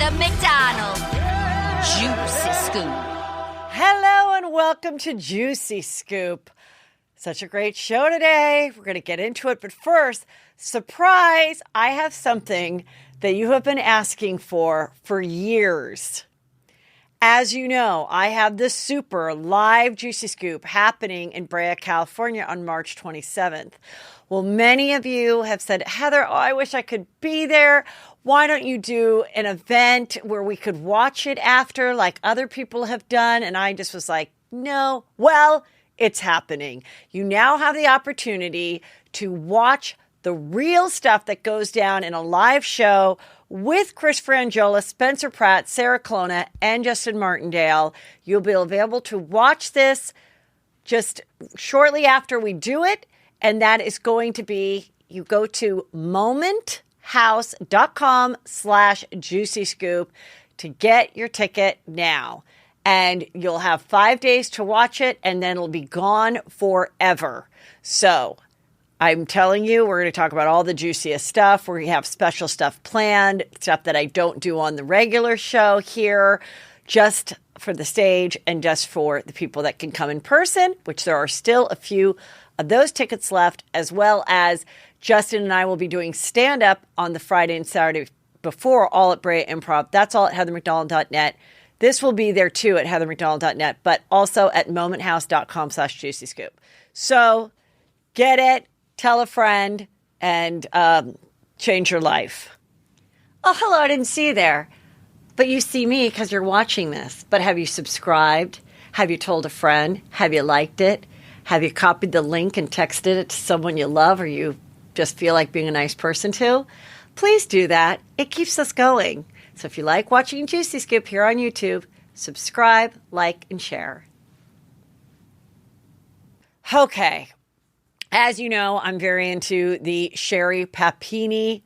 Brea McDonald. Juicy Scoop. Hello and welcome to Juicy Scoop. Such a great show today. We're going to get into it. But first, surprise, I have something that you have been asking for years. As you know, I have the super live Juicy Scoop happening in Brea, California on March 27th. Well, many of you have said, Heather, I wish I could be there. Why don't you do an event where we could watch it after like other people have done? And I just was like, no. Well, it's happening. You now have the opportunity to watch the real stuff that goes down in a live show with Chris Frangiola, Spencer Pratt, Sarah Colonna, and Justin Martindale. You'll be available to watch this just shortly after we do it. And that is going to be, you go to momenthouse.com/Juicy Scoop to get your ticket now. And you'll have 5 days to watch it, and then it'll be gone forever. So I'm telling you, we're going to talk about all the juiciest stuff. We have special stuff planned, stuff that I don't do on the regular show here, just for the stage and just for the people that can come in person, which there are still a few of those tickets left, as well as Justin and I will be doing stand-up on the Friday and Saturday before, all at Brea Improv. That's all at heathermcdonald.net. This will be there too at heathermcdonald.net, but also at momenthouse.com/Juicy Scoop. So get it, tell a friend, and change your life. Oh, hello, I didn't see you there. But you see me because you're watching this. But have you subscribed? Have you told a friend? Have you liked it? Have you copied the link and texted it to someone you love or you just feel like being a nice person to? Please do that. It keeps us going. So if you like watching Juicy Scoop here on YouTube, subscribe, like, and share. Okay. As you know, I'm very into the Sherry Papini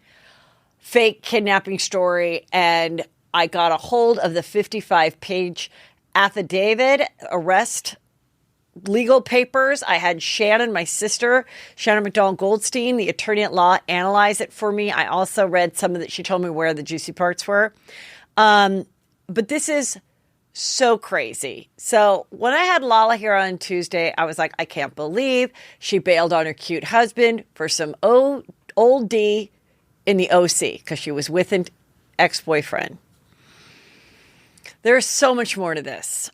fake kidnapping story, and I got a hold of the 55-page affidavit, arrest legal papers. I had Shannon, my sister, Shannon McDonald Goldstein, the attorney at law, analyze it for me. I also read some of it. She told me where the juicy parts were. But this is so crazy. So when I had Lala here on Tuesday, I was like, I can't believe she bailed on her cute husband for some old D in the OC because she was with an ex-boyfriend. There's so much more to this.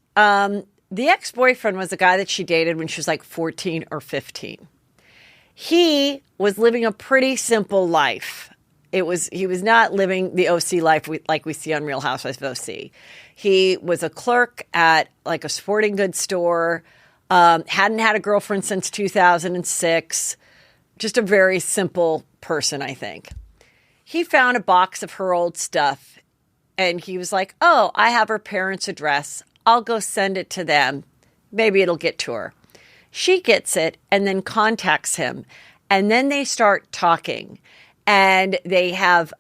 The ex-boyfriend was a guy that she dated when she was like 14 or 15. He was living a pretty simple life. He was not living the OC life like we see on Real Housewives of OC. He was a clerk at like a sporting goods store, hadn't had a girlfriend since 2006. Just a very simple person, I think. He found a box of her old stuff and he was like, oh, I have her parents' address. I'll go send it to them. Maybe it'll get to her. She gets it and then contacts him. And then they start talking. And they have,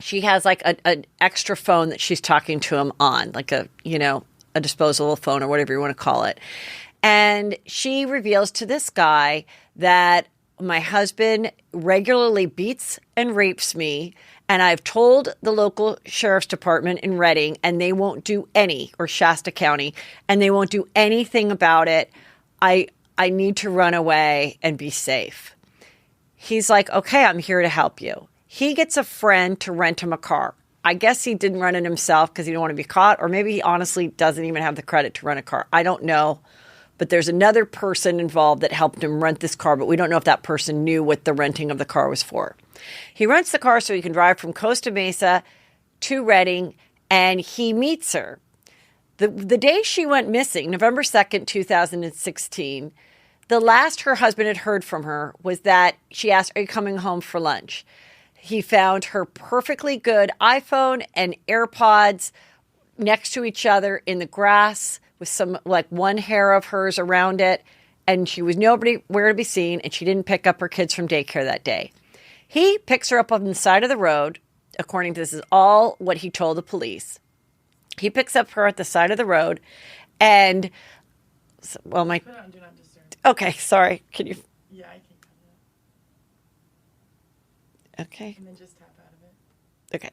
she has like an extra phone that she's talking to him on, like a disposable phone or whatever you want to call it. And she reveals to this guy that my husband regularly beats and rapes me. And I've told the local sheriff's department in Redding, and they won't do or Shasta County, and they won't do anything about it. I need to run away and be safe. He's like, okay, I'm here to help you. He gets a friend to rent him a car. I guess he didn't run it himself because he didn't want to be caught, or maybe he honestly doesn't even have the credit to rent a car. I don't know. But there's another person involved that helped him rent this car, but we don't know if that person knew what the renting of the car was for. He rents the car so he can drive from Costa Mesa to Redding, and he meets her. The day she went missing, November 2nd, 2016, the last her husband had heard from her was that she asked, are you coming home for lunch? He found her perfectly good iPhone and AirPods next to each other in the grass with some like one hair of hers around it. And she was nowhere to be seen. And she didn't pick up her kids from daycare that day. He picks her up on the side of the road. According to this is all what he told the police. He picks up her at the side of the road and well, my, Put it on Do Not Disturb. okay, sorry. Can you? Yeah, I can cut it. Okay. And then just tap out of it. Okay.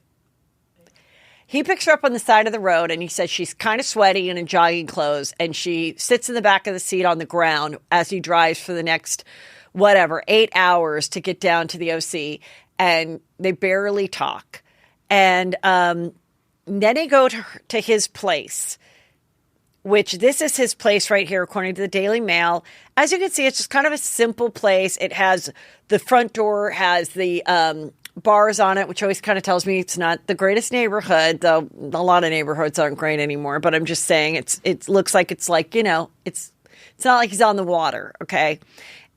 He picks her up on the side of the road, and he says she's kind of sweaty and in jogging clothes, and she sits in the back of the seat on the ground as he drives for the next, 8 hours to get down to the OC, and they barely talk. And then they go to his place, which this is his place right here, according to the Daily Mail. As you can see, it's just kind of a simple place. It has the front door, has the bars on it, which always kind of tells me it's not the greatest neighborhood, though a lot of neighborhoods aren't great anymore. But I'm just saying it looks like it's like, it's not like he's on the water, okay?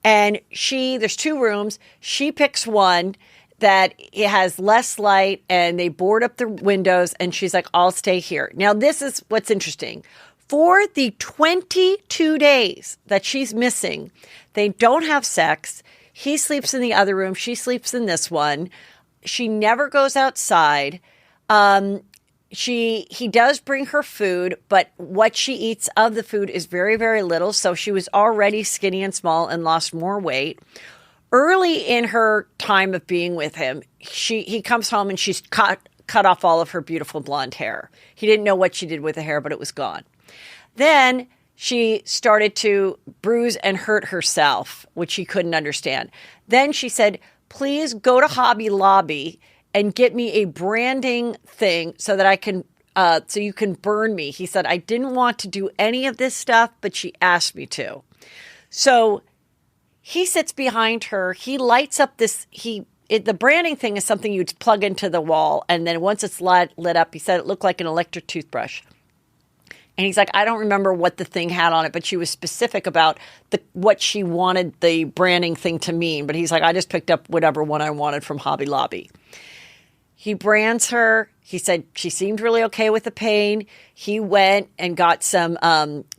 And there's 2 rooms. She picks one that it has less light, and they board up the windows, and she's like, I'll stay here. Now, this is what's interesting. For the 22 days that she's missing, they don't have sex. He sleeps in the other room. She sleeps in this one. She never goes outside. He does bring her food, but what she eats of the food is very, very little. So she was already skinny and small and lost more weight. Early in her time of being with him, he comes home and she's cut off all of her beautiful blonde hair. He didn't know what she did with the hair, but it was gone. Then she started to bruise and hurt herself, which he couldn't understand. Then she said, please go to Hobby Lobby and get me a branding thing so that I can, so you can burn me. He said, I didn't want to do any of this stuff, but she asked me to. So he sits behind her. He lights up the branding thing is something you'd plug into the wall. And then once it's lit up, he said it looked like an electric toothbrush. And he's like, I don't remember what the thing had on it, but she was specific about what she wanted the branding thing to mean. But he's like, I just picked up whatever one I wanted from Hobby Lobby. He brands her. He said she seemed really okay with the pain. He went and got some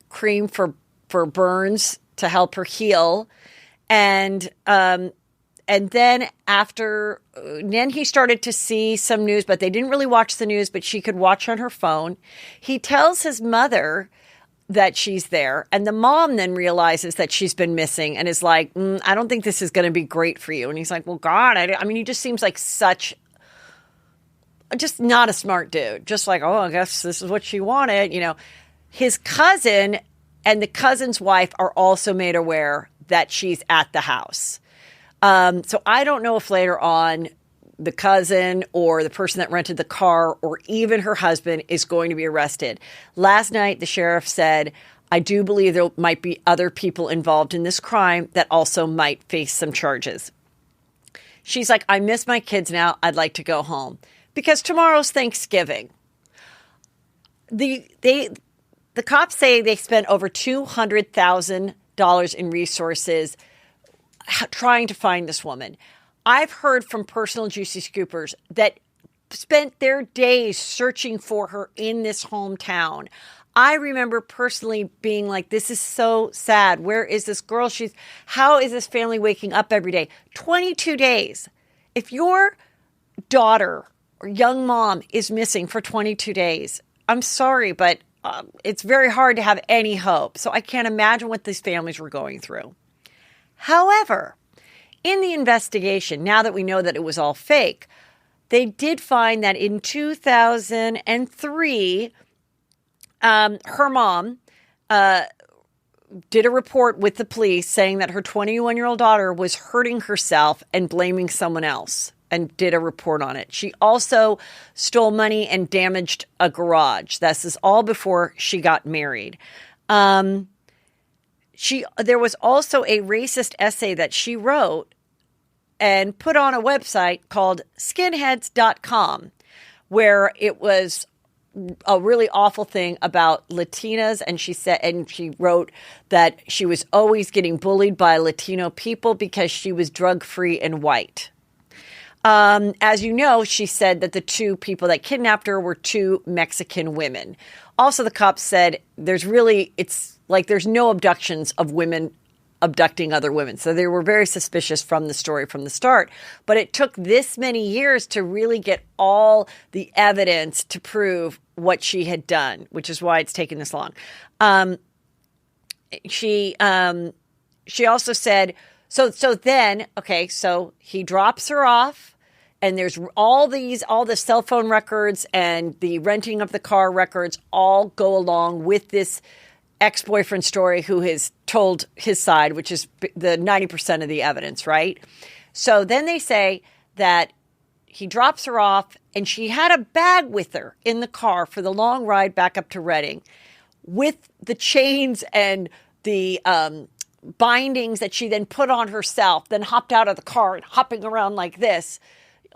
cream for burns to help her heal. And then then he started to see some news, but they didn't really watch the news, but she could watch on her phone. He tells his mother that she's there, and the mom then realizes that she's been missing and is like, I don't think this is going to be great for you. And he's like, well, God, I mean, he just seems like just not a smart dude. Just like, oh, I guess this is what she wanted. His cousin and the cousin's wife are also made aware that she's at the house. So I don't know if later on the cousin or the person that rented the car or even her husband is going to be arrested. Last night, the sheriff said, I do believe there might be other people involved in this crime that also might face some charges. She's like, I miss my kids now. I'd like to go home because tomorrow's Thanksgiving. The cops say they spent over $200,000 in resources trying to find this woman. I've heard from personal Juicy Scoopers that spent their days searching for her in this hometown. I remember personally being like, this is so sad. Where is this girl? How is this family waking up every day? 22 days. If your daughter or young mom is missing for 22 days, I'm sorry, but it's very hard to have any hope. So I can't imagine what these families were going through. However, in the investigation, now that we know that it was all fake, they did find that in 2003, her mom did a report with the police saying that her 21-year-old daughter was hurting herself and blaming someone else, and did a report on it. She also stole money and damaged a garage. This is all before she got married. There was also a racist essay that she wrote and put on a website called skinheads.com, where it was a really awful thing about Latinas. And she wrote that she was always getting bullied by Latino people because she was drug-free and white. As you know, she said that the 2 people that kidnapped her were 2 Mexican women. Also, the cops said there's no abductions of women abducting other women. So they were very suspicious from the story from the start. But it took this many years to really get all the evidence to prove what she had done, which is why it's taken this long. She also said, so he drops her off And there's all the cell phone records and the renting of the car records all go along with this ex-boyfriend story who has told his side, which is the 90% of the evidence, right? So then they say that he drops her off and she had a bag with her in the car for the long ride back up to Redding with the chains and the bindings that she then put on herself, then hopped out of the car and hopping around like this.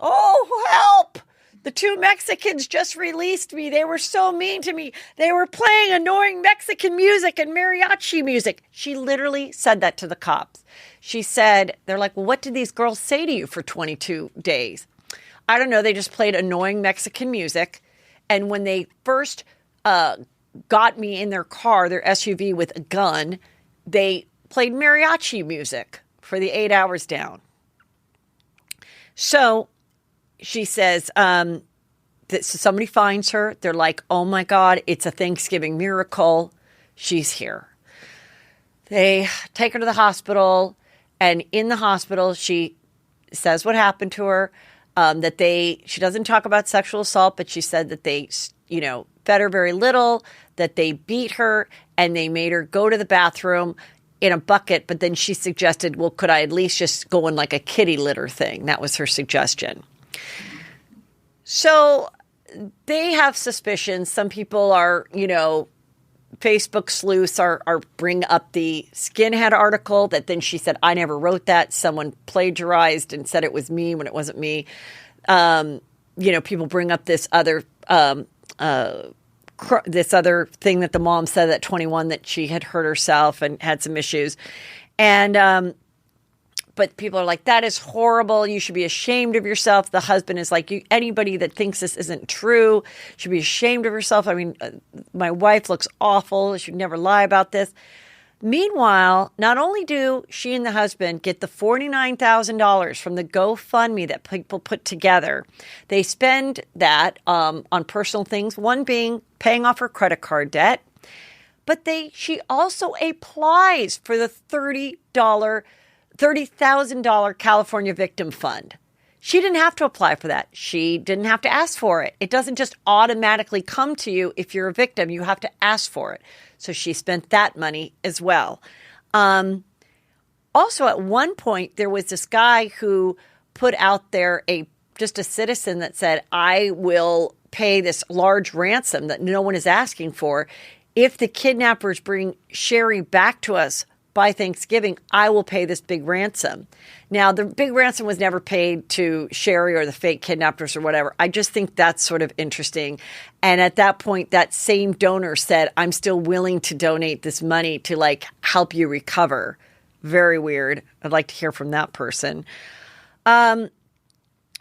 Oh, help! The two Mexicans just released me. They were so mean to me. They were playing annoying Mexican music and mariachi music. She literally said that to the cops. She said, they're like, well, what did these girls say to you for 22 days? I don't know. They just played annoying Mexican music. And when they first got me in their car, their SUV with a gun, they played mariachi music for the 8 hours down. So she says that somebody finds her. They're like, oh my God, it's a Thanksgiving miracle. She's here. They take her to the hospital. And in the hospital, she says what happened to her. She doesn't talk about sexual assault, but she said that they, fed her very little, that they beat her and they made her go to the bathroom in a bucket. But then she suggested, well, could I at least just go in like a kitty litter thing? That was her suggestion. So they have suspicions. Some people are, Facebook sleuths are bring up the Skinhead article that then she said, I never wrote that. Someone plagiarized and said it was me when it wasn't me. People bring up this other thing that the mom said at 21 that she had hurt herself and had some issues. And, but people are like, that is horrible. You should be ashamed of yourself. The husband is like, anybody that thinks this isn't true should be ashamed of herself. I mean, my wife looks awful. She should never lie about this. Meanwhile, not only do she and the husband get the $49,000 from the GoFundMe that people put together, they spend that on personal things, one being paying off her credit card debt, but she also applies for the $30,000 California Victim Fund. She didn't have to apply for that. She didn't have to ask for it. It doesn't just automatically come to you if you're a victim. You have to ask for it. So she spent that money as well. Also, at one point, there was this guy who put out there just a citizen that said, I will pay this large ransom that no one is asking for. If the kidnappers bring Sherry back to us by Thanksgiving, I will pay this big ransom. Now, the big ransom was never paid to Sherry or the fake kidnappers or whatever. I just think that's sort of interesting. And at that point, that same donor said, I'm still willing to donate this money to help you recover. Very weird. I'd like to hear from that person.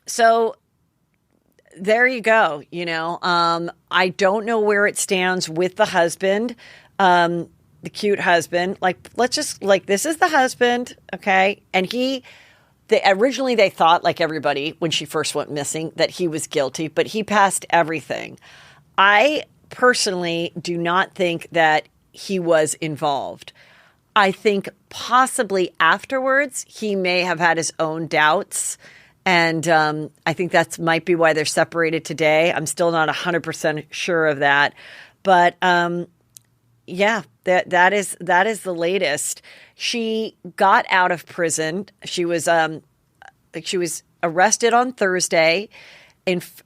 So there you go. I don't know where it stands with the husband. The cute husband, this is the husband, okay? And originally they thought, like everybody, when she first went missing, that he was guilty, but he passed everything. I personally do not think that he was involved. I think possibly afterwards he may have had his own doubts, and I think that might be why they're separated today. I'm still not 100% sure of that, but yeah, that is the latest. She got out of prison. She was arrested on Thursday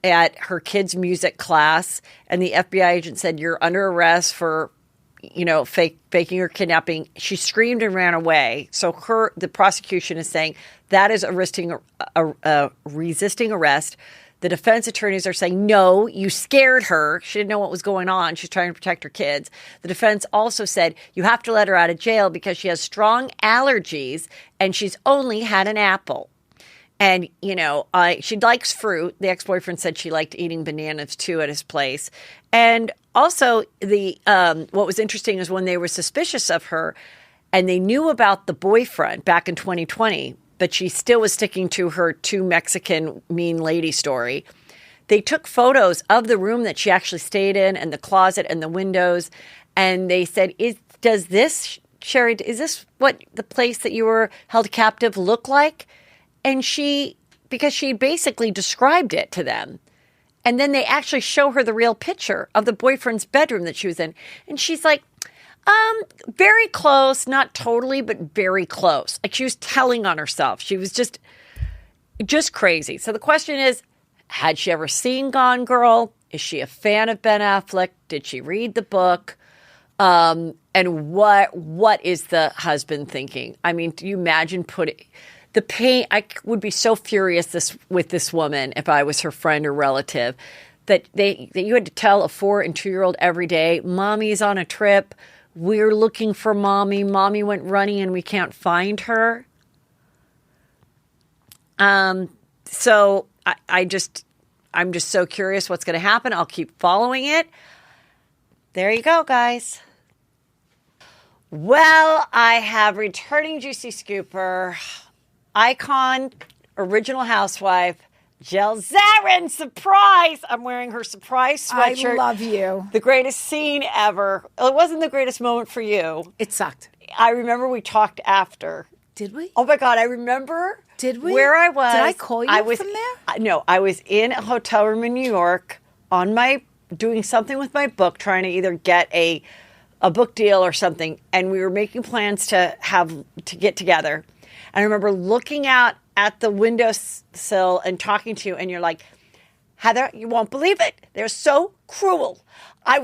at her kids' music class, and the FBI agent said, "You're under arrest for, faking or kidnapping." She screamed and ran away. So the prosecution is saying that is resisting arrest. The defense attorneys are saying, no, you scared her. She didn't know what was going on. She's trying to protect her kids. The defense also said, you have to let her out of jail because she has strong allergies and she's only had an apple. And, she likes fruit. The ex-boyfriend said she liked eating bananas too at his place. And also what was interesting is when they were suspicious of her and they knew about the boyfriend back in 2020, but she still was sticking to her two Mexican mean lady story. They took photos of the room that she actually stayed in and the closet and the windows. And they said, Sherry, is this what the place that you were held captive looked like? And she because she basically described it to them. And then they actually show her the real picture of the boyfriend's bedroom that she was in. And she's like, very close, not totally, but very close. Like she was telling on herself. She was just crazy. So the question is, had she ever seen Gone Girl? Is she a fan of Ben Affleck? Did she read the book? And what is the husband thinking? I mean, do you imagine putting the pain? I would be so furious with this woman if I was her friend or relative that you had to tell a 4 and 2-year-old every day, Mommy's on a trip. We're looking for Mommy. Mommy went running and we can't find her. So I'm just so curious what's going to happen. I'll keep following it. There you go, guys. Well, I have returning Juicy Scooper, icon, original housewife, Jill Zarin. Surprise! I'm wearing her surprise sweatshirt. I love you. The greatest scene ever. It wasn't the greatest moment for you. It sucked. I remember we talked after. Did we? Oh my God, I remember. Did we? Where I was. Did I call you from there? No, I was in a hotel room in New York doing something with my book, trying to either get a book deal or something, and we were making plans to get together. And I remember looking out at the windowsill and talking to you, and you're like, Heather, you won't believe it. They're so cruel. I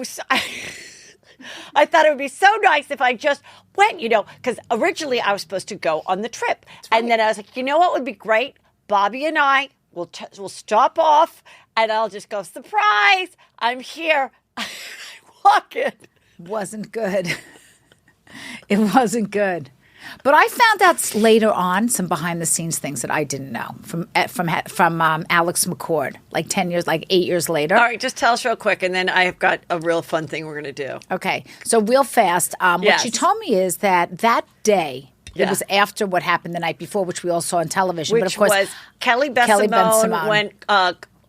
thought it would be so nice if I just went, because originally I was supposed to go on the trip. Right. And then I was like, you know what would be great? Bobby and I will stop off and I'll just go, surprise, I'm here. Walk in. Wasn't good. It wasn't good. But I found out later on some behind the scenes things that I didn't know from Alex McCord, like 8 years later. All right, just tell us real quick, and then I've got a real fun thing we're going to do. Okay, so real fast. Yes. What she told me is that day, it was after what happened the night before, which we all saw on television. Which but of course, was Kelly Ben-Simone went.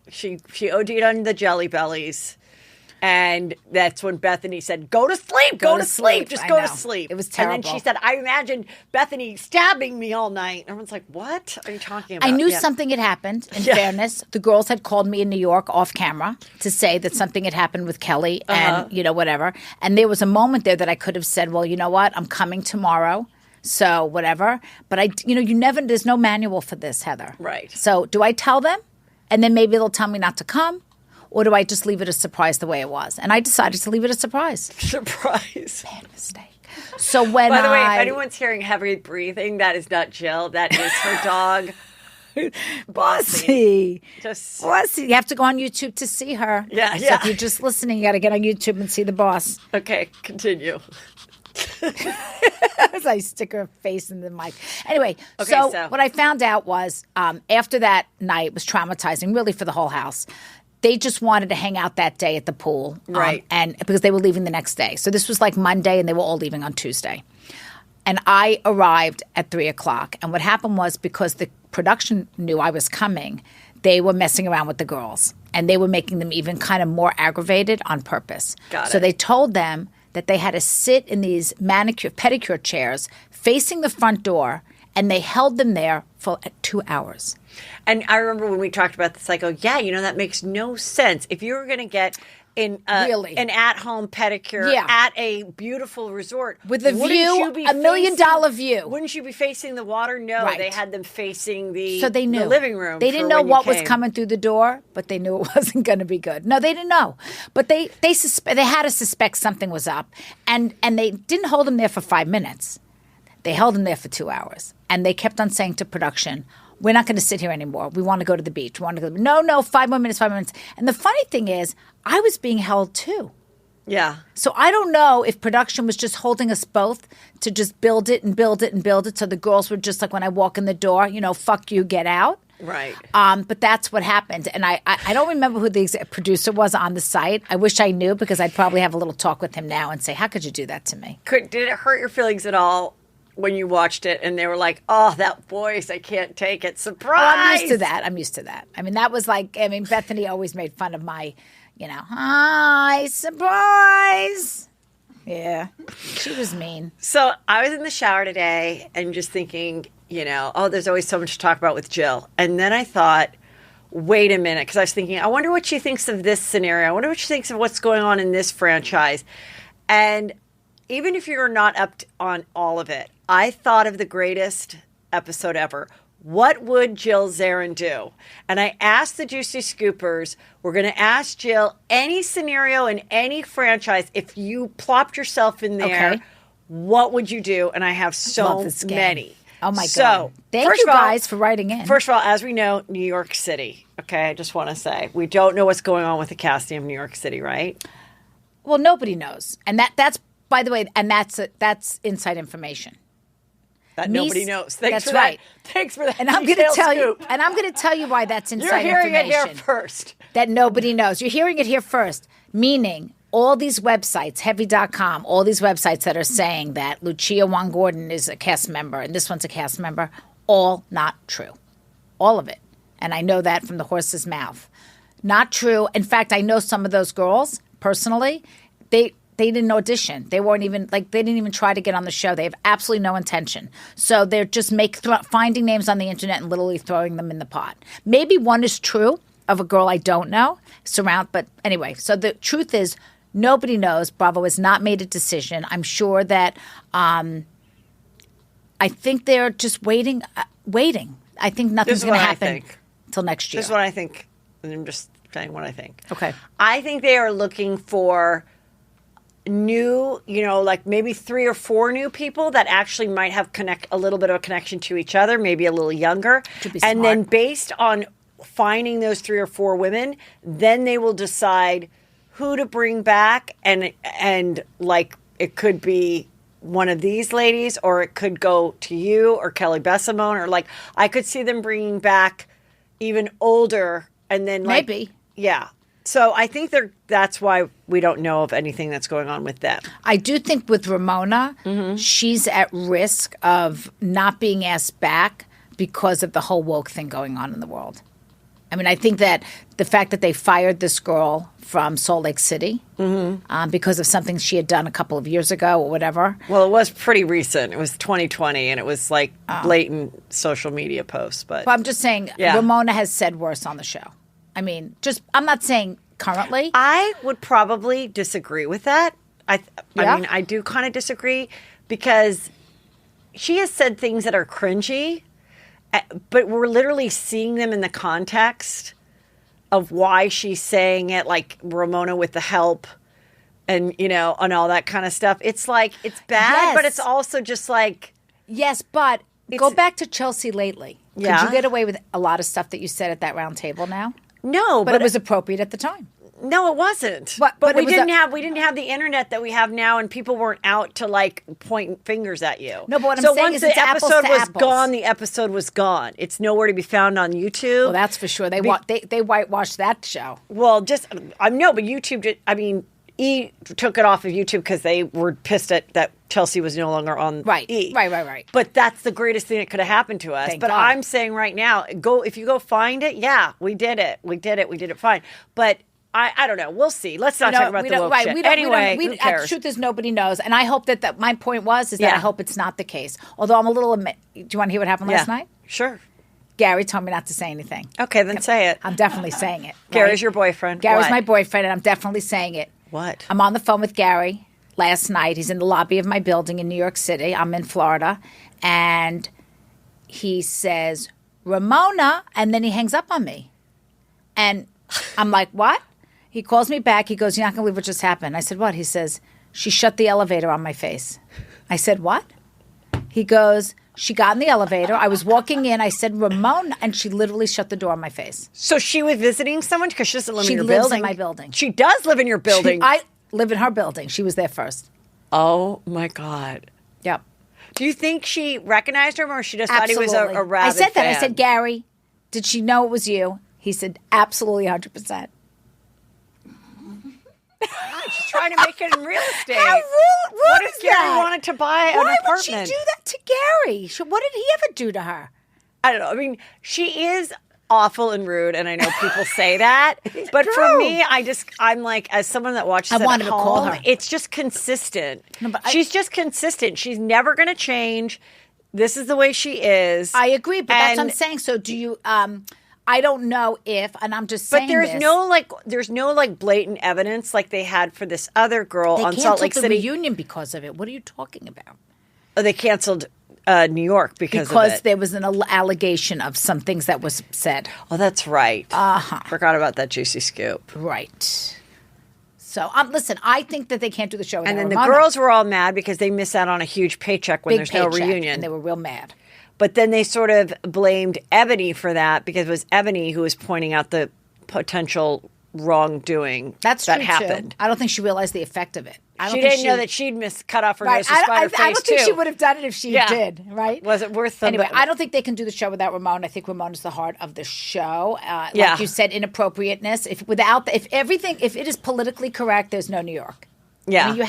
She OD'd on the Jelly Bellies. And that's when Bethany said, go to sleep, go to sleep, just go to sleep. It was terrible. And then she said, I imagined Bethany stabbing me all night. Everyone's like, what are you talking about? I knew something had happened, in fairness. The girls had called me in New York off camera to say that something had happened with Kelly and, whatever. And there was a moment there that I could have said, well, you know what? I'm coming tomorrow. So whatever. But you never, there's no manual for this, Heather. Right. So do I tell them? And then maybe they'll tell me not to come? Or do I just leave it a surprise the way it was? And I decided to leave it a surprise. Surprise. Bad mistake. So when By the way, if anyone's hearing heavy breathing, that is not Jill. That is her dog. Bossy. Just Bossy. You have to go on YouTube to see her. Yeah, So yeah. if you're just listening, you got to get on YouTube and see the boss. Okay, continue. As I stick her face in the mic. Anyway, Okay, so what I found out was after that night was traumatizing, really, for the whole house. They just wanted to hang out that day at the pool. Right. And because they were leaving the next day. So this was like Monday and they were all leaving on Tuesday. And I arrived at 3:00. And what happened was because the production knew I was coming, they were messing around with the girls. And they were making them even kind of more aggravated on purpose. Got so it. they told them that they had to sit in these pedicure chairs facing the front door. And they held them there for 2 hours. And I remember when we talked about this, I go, that makes no sense. If you were going to get an at-home pedicure at a beautiful resort. With a view, $1 million view. Wouldn't you be facing the water? No, Right. They had them facing the, so they knew. the living room. They didn't know what was coming through the door, but they knew it wasn't going to be good. No, they didn't know. But they had to suspect something was up. And they didn't hold them there for 5 minutes. They held him there for 2 hours. And they kept on saying to production, we're not going to sit here anymore. We want to go to the beach. We want to go. No, 5 more minutes, 5 minutes. And the funny thing is, I was being held too. Yeah. So I don't know if production was just holding us both to just build it and build it and build it. So the girls were just like, when I walk in the door, fuck you, get out. Right. But that's what happened. And I don't remember who the producer was on the site. I wish I knew because I'd probably have a little talk with him now and say, how could you do that to me? Did it hurt your feelings at all when you watched it and they were like, oh, that voice, I can't take it. Surprise. Oh, I'm used to that. I mean, that was like, Bethany always made fun of my, hi, surprise. Yeah, she was mean. So I was in the shower today and just thinking, there's always so much to talk about with Jill. And then I thought, wait a minute, because I was thinking, I wonder what she thinks of this scenario. I wonder what she thinks of what's going on in this franchise. And even if you're not on all of it, I thought of the greatest episode ever. What would Jill Zarin do? And I asked the Juicy Scoopers, we're going to ask Jill any scenario in any franchise. If you plopped yourself in there, what would you do? And I have so many. Oh, my God. Thank you guys for writing in. First of all, as we know, New York City. Okay, I just want to say, we don't know what's going on with the casting of New York City, right? Well, nobody knows. And that's, by the way, and that's inside information. That nobody knows. That's right. Thanks for that. And I'm going to tell you. And I'm going to tell you why that's inside information. You're hearing it here first. That nobody knows. You're hearing it here first. Meaning, all these websites, Heavy.com, all these websites that are saying that Lucia Wong Gordon is a cast member and this one's a cast member, all not true. All of it. And I know that from the horse's mouth. Not true. In fact, I know some of those girls personally. They didn't audition. They weren't even they didn't even try to get on the show. They have absolutely no intention. So they're just finding names on the internet and literally throwing them in the pot. Maybe one is true of a girl I don't know. But anyway, so the truth is nobody knows. Bravo has not made a decision. I'm sure that I think they're just waiting. I think nothing's going to happen until next year. This is what I think. And I'm just saying what I think. Okay. I think they are looking for new, like maybe 3 or 4 new people that actually might have a little bit of a connection to each other, maybe a little younger. And then based on finding those 3 or 4 women, then they will decide who to bring back. And like, it could be one of these ladies, or it could go to you or Kelly Bessimone, or like, I could see them bringing back even older and then like, maybe. Yeah. So I think that's why we don't know of anything that's going on with them. I do think with Ramona, she's at risk of not being asked back because of the whole woke thing going on in the world. I mean, I think that the fact that they fired this girl from Salt Lake City because of something she had done a couple of years ago or whatever. Well, it was pretty recent. It was 2020, and it was like blatant social media posts. But I'm just saying, Ramona has said worse on the show. I mean, I'm not saying currently. I would probably disagree with that. I mean, I do kind of disagree because she has said things that are cringy, but we're literally seeing them in the context of why she's saying it, like Ramona with the help and, and all that kind of stuff. It's like, it's bad, but it's also just like. Yes, but go back to Chelsea lately. Yeah. Could you get away with a lot of stuff that you said at that round table now? No, but it was appropriate at the time. No, it wasn't. But we didn't have the internet that we have now, and people weren't out to like point fingers at you. No, but what I'm saying is, once the episode was gone, the episode was gone. It's nowhere to be found on YouTube. Well, that's for sure. They whitewashed that show. Well, but YouTube did. I mean, E took it off of YouTube because they were pissed that Chelsea was no longer on E. Right. But that's the greatest thing that could have happened to us. Thank but God. I'm saying right now, if you go find it, we did it. We did it fine. But I don't know. We'll see. Let's not talk about the woke shit. Anyway, who cares? The truth is nobody knows. And I hope that my point is that I hope it's not the case. Although I'm a little, do you want to hear what happened last night? Sure. Gary told me not to say anything. Okay, then say it. I'm definitely saying it. Gary's your boyfriend. Gary's my boyfriend, and I'm definitely saying it. What? I'm on the phone with Gary last night. He's in the lobby of my building in New York City. I'm in Florida. And he says, Ramona, and then he hangs up on me. And I'm like, what? He calls me back. He goes, you're not going to believe what just happened. I said, what? He says, she shut the elevator on my face. I said, what? He goes, she got in the elevator. I was walking in. I said, Ramona, and she literally shut the door on my face. So she was visiting someone because she doesn't live in your building? She lives in my building. She does live in your building? I live in her building. She was there first. Oh, my God. Yep. Do you think she recognized him or she just thought he was a rabid I said that. fan? I said, Gary, did she know it was you? He said, absolutely 100%. She's trying to make it in real estate. How rude what if Gary that? wanted to buy an apartment? Why would she do that to Gary? What did he ever do to her? I don't know. I mean, she is awful and rude, and I know people say that. But true. for me, I'm like, as someone that watches it wanted at to home, call her. it's just consistent. No, but She's just consistent. She's never going to change. This is the way she is. I agree, but that's what I'm And- saying. So do you? I don't know if, and I'm just saying, But there's this, no blatant evidence like they had for this other girl they on canceled Salt Lake the City. reunion because of it. What are you talking about? Oh, they canceled New York because of it. There was an allegation of some things that was said. Oh, that's right. Forgot about that juicy scoop. Right. So, listen, I think that they can't do the show. And then without the Ramona. girls were all mad because they miss out on a huge paycheck when Big there's no paycheck, reunion. and they were real mad. But then they sort of blamed Ebony for that because it was Ebony who was pointing out the potential wrongdoing That's that true happened. too. I don't think she realized the effect of it. I don't She think didn't know that she'd cut off her Right. nose to spider face I don't think too. she would have done it if she Yeah. did. Right? Was it worth the Anyway, I don't think they can do the show without Ramona. I think Ramona's the heart of the show. Like Yeah. you said, inappropriateness. If it is politically correct, there's no New York. Yeah. I mean, you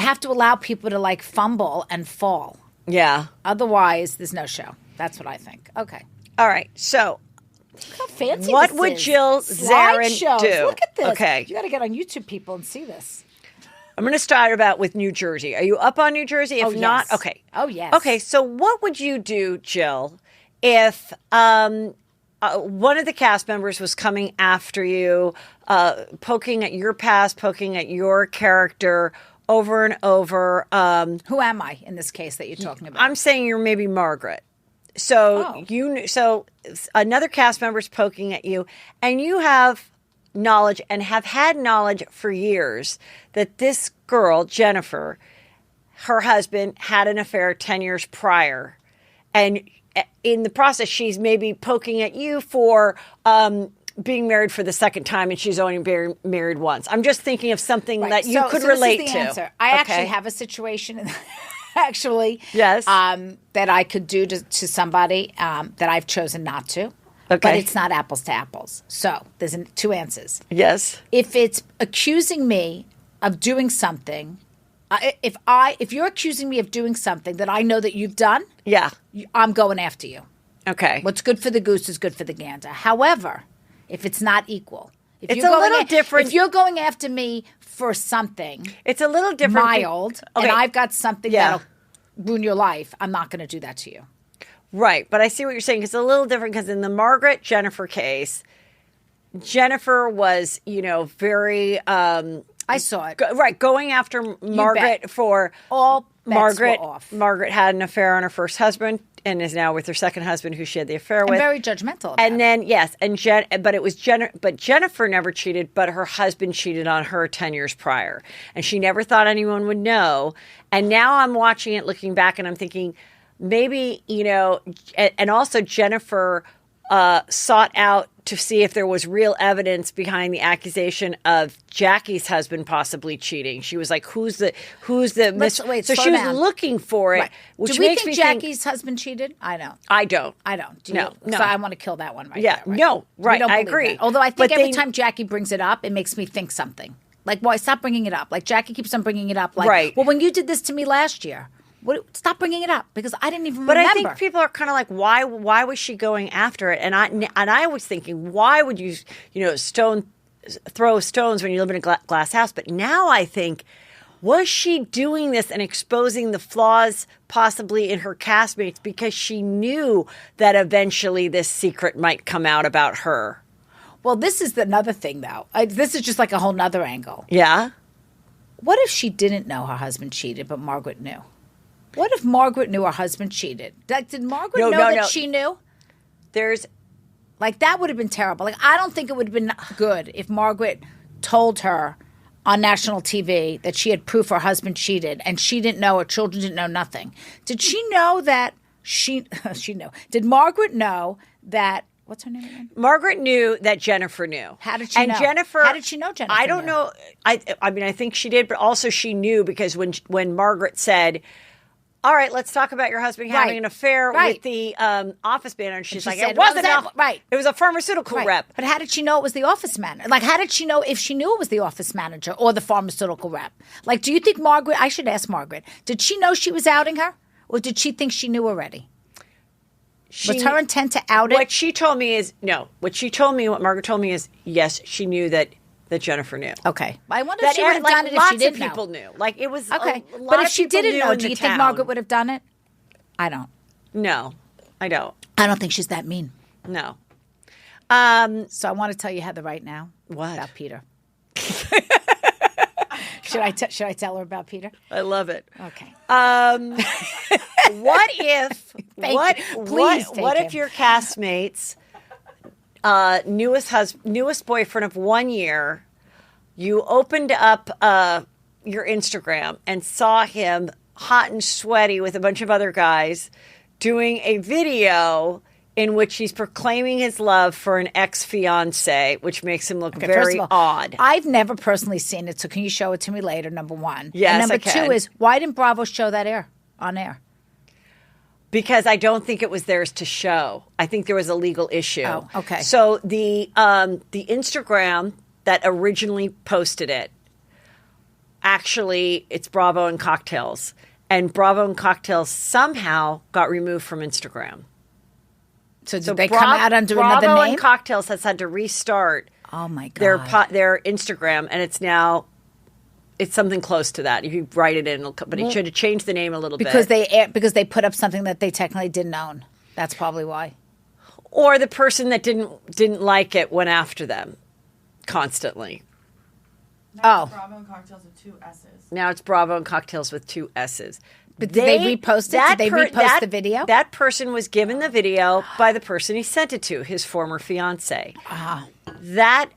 have to allow people to like fumble and fall. Yeah. Otherwise, there's no show. That's what I think. Okay. All right. So Look how fancy What this would is. Jill Zarin Slideshows. do? Look at this. Okay. You got to get on YouTube, people, and see this. I'm going to start about with New Jersey. Are you up on New Jersey? If not, yes. okay. Oh, yes. Okay. So what would you do, Jill, if one of the cast members was coming after you, poking at your past, poking at your character over and over? Who am I in this case that you're talking about? I'm saying you're maybe Margaret. So Oh. so another cast member's poking at you, and you have knowledge and have had knowledge for years that this girl, Jennifer, her husband had an affair 10 years prior. And in the process, she's maybe poking at you for being married for the second time, and she's only been married once. I'm just thinking of something Right. that you could this relate is the to. Answer. I Okay. actually have a situation, actually, Yes. that I could do to somebody that I've chosen not to. But Okay. it's not apples to apples. So there's two answers. Yes. If it's accusing me of doing something, if you're accusing me of doing something that I know that you've done, Yeah. I'm going after you. Okay. What's good for the goose is good for the gander. However, if it's not equal, if It's you're a going little different. If you're going after me for something It's a little different. mild, Okay. and I've got something Yeah. that'll ruin your life, I'm not going to do that to you. Right, but I see what you're saying. It's a little different because in the Margaret Jennifer case, Jennifer was, very I saw it. going after Margaret bet. for All bets Margaret. were off. Margaret had an affair on her first husband and is now with her second husband, who she had the affair I'm with. very judgmental about And it. then but it was but Jennifer never cheated, but her husband cheated on her 10 years prior, and she never thought anyone would know. And now I'm watching it, looking back, and I'm thinking maybe and also Jennifer sought out to see if there was real evidence behind the accusation of Jackie's husband possibly cheating. She was like, "Who's the wait, So slow she was down. looking for it, Right. which Do we makes think me Jackie's husband cheated? I don't. I don't. I don't. Do No, you? no. So I want to kill that one right Yeah, there. Right? no, We right, don't I believe agree. that. Although I But think every they- time Jackie brings it up, it makes me think something. Like, why? Stop bringing it up. Like, Jackie keeps on bringing it up. Like, Right. well, when you did this to me last year, stop bringing it up because I didn't even But remember. I think people are kind of like, why was she going after it? And I was thinking, why would you throw stones when you live in a glass house? But now I think, was she doing this and exposing the flaws possibly in her castmates because she knew that eventually this secret might come out about her? Well, this is another thing, though. This is just like a whole nother angle. Yeah. What if she didn't know her husband cheated, but Margaret knew? What if Margaret knew her husband cheated? Like, did Margaret know that she knew? There's Like, that would have been terrible. Like, I don't think it would have been good if Margaret told her on national TV that she had proof her husband cheated and she didn't know, her children didn't know nothing. Did she know that she knew? Did Margaret know that, what's her name again? Margaret knew that Jennifer knew. How did she and know? Jennifer, How did she know Jennifer I don't knew? know. I mean, I think she did, but also she knew because when Margaret said, "All right, let's talk about your husband having Right. an affair Right. with the office manager," and she's she like, said, "It wasn't "Well, that- right. It was a pharmaceutical Right. rep." But how did she know it was the office manager? Like, how did she know if she knew it was the office manager or the pharmaceutical rep? Like, do you think Margaret, I should ask Margaret, did she know she was outing her? Or did she think she knew already? Was her intent to out it? What she told me is no. What Margaret told me is yes, she knew that Jennifer knew. Okay. I wonder if That she would have like done it if lots she didn't of people know. knew. Like it was Okay. a lot But if of she people didn't knew know, in do the you think town. Margaret would have done it? I don't. No, I don't. I don't think she's that mean. No. So I want to tell you, Heather, right now. What? About Peter. Should I tell her about Peter? I love it. Okay. What if what Please what take if him. your castmates newest boyfriend of 1 year, you opened up your Instagram and saw him hot and sweaty with a bunch of other guys doing a video in which he's proclaiming his love for an ex-fiance, which makes him look Okay, very first of all, odd. I've never personally seen it, so can you show it to me later, number one? Yes, and number I can. two is, why didn't Bravo show that on air? Because I don't think it was theirs to show. I think there was a legal issue. Oh, okay. So the Instagram that originally posted it, actually, it's Bravo and Cocktails. And Bravo and Cocktails somehow got removed from Instagram. So did they come out under another Bravo name? and Cocktails has had to restart Oh my God. their Instagram, and it's now it's something close to that. If you write it in, but he should have changed the name a little because bit. because they put up something that they technically didn't own. That's probably why. Or the person that didn't like it went after them constantly. Oh. Bravo and Cocktails with 2 S's. Now it's Bravo and Cocktails with 2 S's. But did they repost it? Did they repost the video? That person was given the video by the person he sent it to, his former fiance. That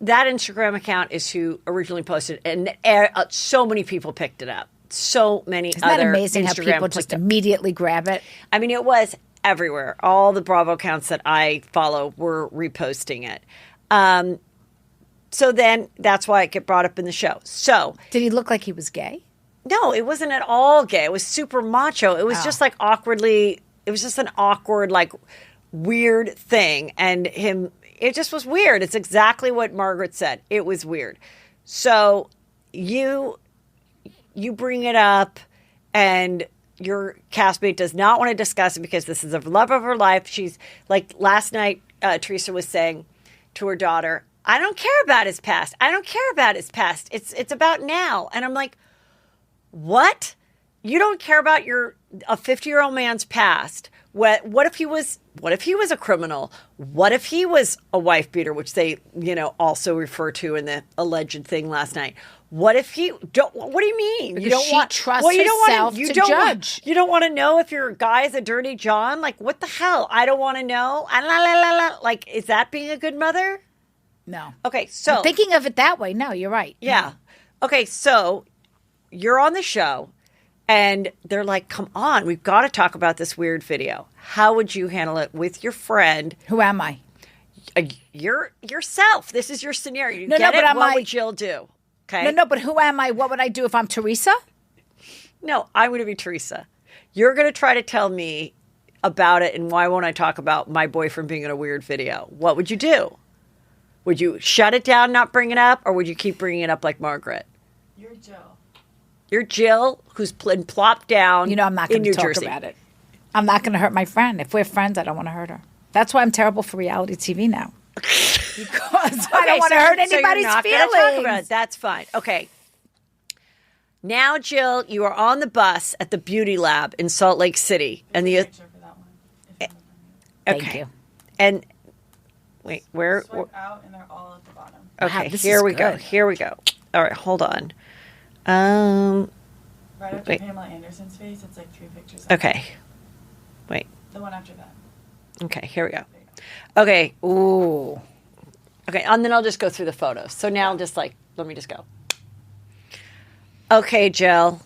Instagram account is who originally posted it, and so many people picked it up. So many Isn't that other amazing how Instagram people just clicked it. immediately grab it? I mean, it was everywhere. All the Bravo accounts that I follow were reposting it. So then that's why it get brought up in the show. So Did he look like he was gay? no, it wasn't at all gay. It was super macho. It was just like awkwardly. It was just an awkward, like weird thing, and it just was weird. It's exactly what Margaret said. It was weird. So you bring it up, and your castmate does not want to discuss it because this is the love of her life. She's like last night. Teresa was saying to her daughter, "I don't care about his past. I don't care about his past. It's about now." And I'm like, what? You don't care about a 50-year-old man's past? What if he was a criminal? What if he was a wife beater, which they also refer to in the alleged thing last night? What if he? What do you mean? Because she trusts herself to judge. You don't want to know if your guy is a dirty John? Like, what the hell? I don't want to know. Like, is that being a good mother? No. Okay, so Thinking of it that way, no, you're right. yeah. Okay, so you're on the show, and they're like, "Come on, we've got to talk about this weird video." How would you handle it with your friend? Who am I? Yourself. This is your scenario. You No, get no, it? but What would Jill do? Okay. No, but who am I? What would I do if I'm Teresa? No, I'm going to be Teresa. You're going to try to tell me about it, and why won't I talk about my boyfriend being in a weird video? What would you do? Would you shut it down, not bring it up, or would you keep bringing it up like Margaret? You're Jill. You're Jill, who's been plopped down I'm not in going to New talk Jersey. about it. I'm not going to hurt my friend. If we're friends, I don't want to hurt her. That's why I'm terrible for reality TV now. Because I don't want to hurt anybody's so you're not feelings. gonna talk about it. That's fine. Okay. Now, Jill, you are on the bus at the Beauty Lab in Salt Lake City, and the Picture for that one. If you want to Thank you. And wait, where? Swipe out, and they're all at the bottom. Okay, this here is we go. good. Here we go. All right, hold on. Right after Wait. Pamela Anderson's face, it's like 3 pictures. Okay. Wait. The one after that. Okay, here we go. Okay. Ooh. Okay, and then I'll just go through the photos. So now let me just go. Okay, Jill,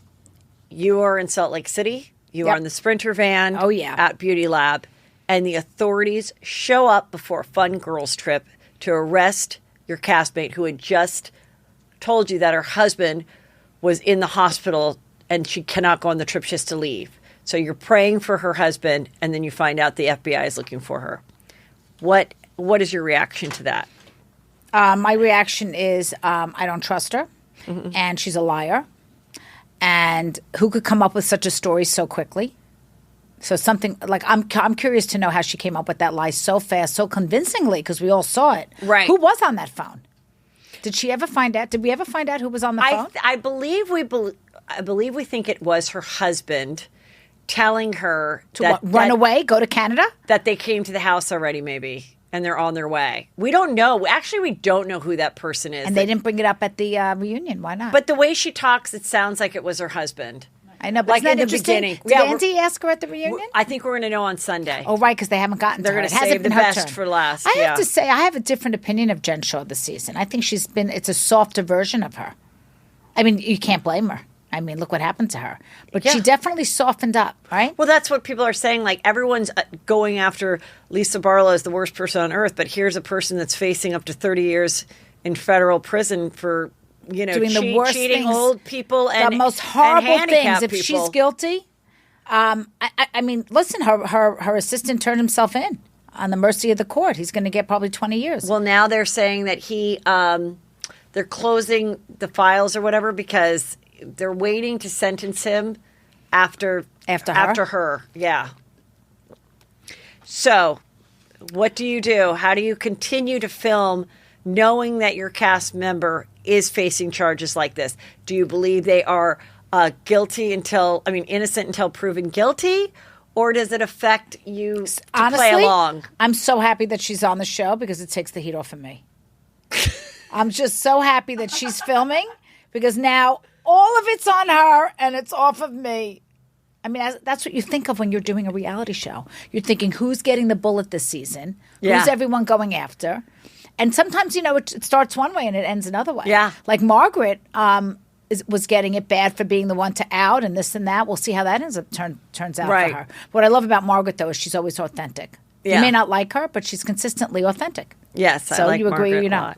you are in Salt Lake City. You are Yep. in the Sprinter van. Oh, yeah. At Beauty Lab. And the authorities show up before a fun girls trip to arrest your castmate who had just told you that her husband was in the hospital and she cannot go on the trip. She has to leave. So you're praying for her husband, and then you find out the FBI is looking for her. What is your reaction to that? My reaction is I don't trust her, and she's a liar. And who could come up with such a story so quickly? So something like I'm curious to know how she came up with that lie so fast, so convincingly, because we all saw it. Right. Who was on that phone? Did she ever find out? Did we ever find out who was on the phone? I believe we think it was her husband, telling her To what, run away, go to Canada? that they came to the house already, maybe, and they're on their way. We don't know. Actually, we don't know who that person is. And they didn't bring it up at the reunion. Why not? But the way she talks, it sounds like it was her husband. I know, but like isn't that in the interesting? beginning. Did Yeah, Andy ask her at the reunion? I think we're going to know on Sunday. Oh, right, because they haven't gotten They're to her. going It to hasn't save the been her best turn. for last. I yeah. have to say, I have a different opinion of Jen Shaw this season. I think it's a softer version of her. I mean, you can't blame her. I mean, look what happened to her. But she Yeah. definitely softened up, right? Well, that's what people are saying. Like, everyone's going after Lisa Barlow as the worst person on earth, but here's a person that's facing up to 30 years in federal prison for, Doing the worst cheating things, old people and the most and horrible things. handicapped If people. she's guilty, I mean, listen, her assistant turned himself in on the mercy of the court. He's going to get probably 20 years. Well, now they're saying that they're closing the files or whatever because they're waiting to sentence him after her. Yeah. So, what do you do? How do you continue to film knowing that your cast member is facing charges like this? Do you believe they are innocent until proven guilty? Or does it affect you to Honestly, play along? I'm so happy that she's on the show because it takes the heat off of me. I'm just so happy that she's filming because now all of it's on her and it's off of me. I mean, that's what you think of when you're doing a reality show. You're thinking, who's getting the bullet this season? Yeah. Who's everyone going after? And sometimes, it starts one way and it ends another way. Yeah. Like Margaret was getting it bad for being the one to out and this and that. We'll see how that turns out Right. for her. What I love about Margaret, though, is she's always authentic. Yeah. You may not like her, but she's consistently authentic. Yes, I So like you agree or Margaret you a don't? lot.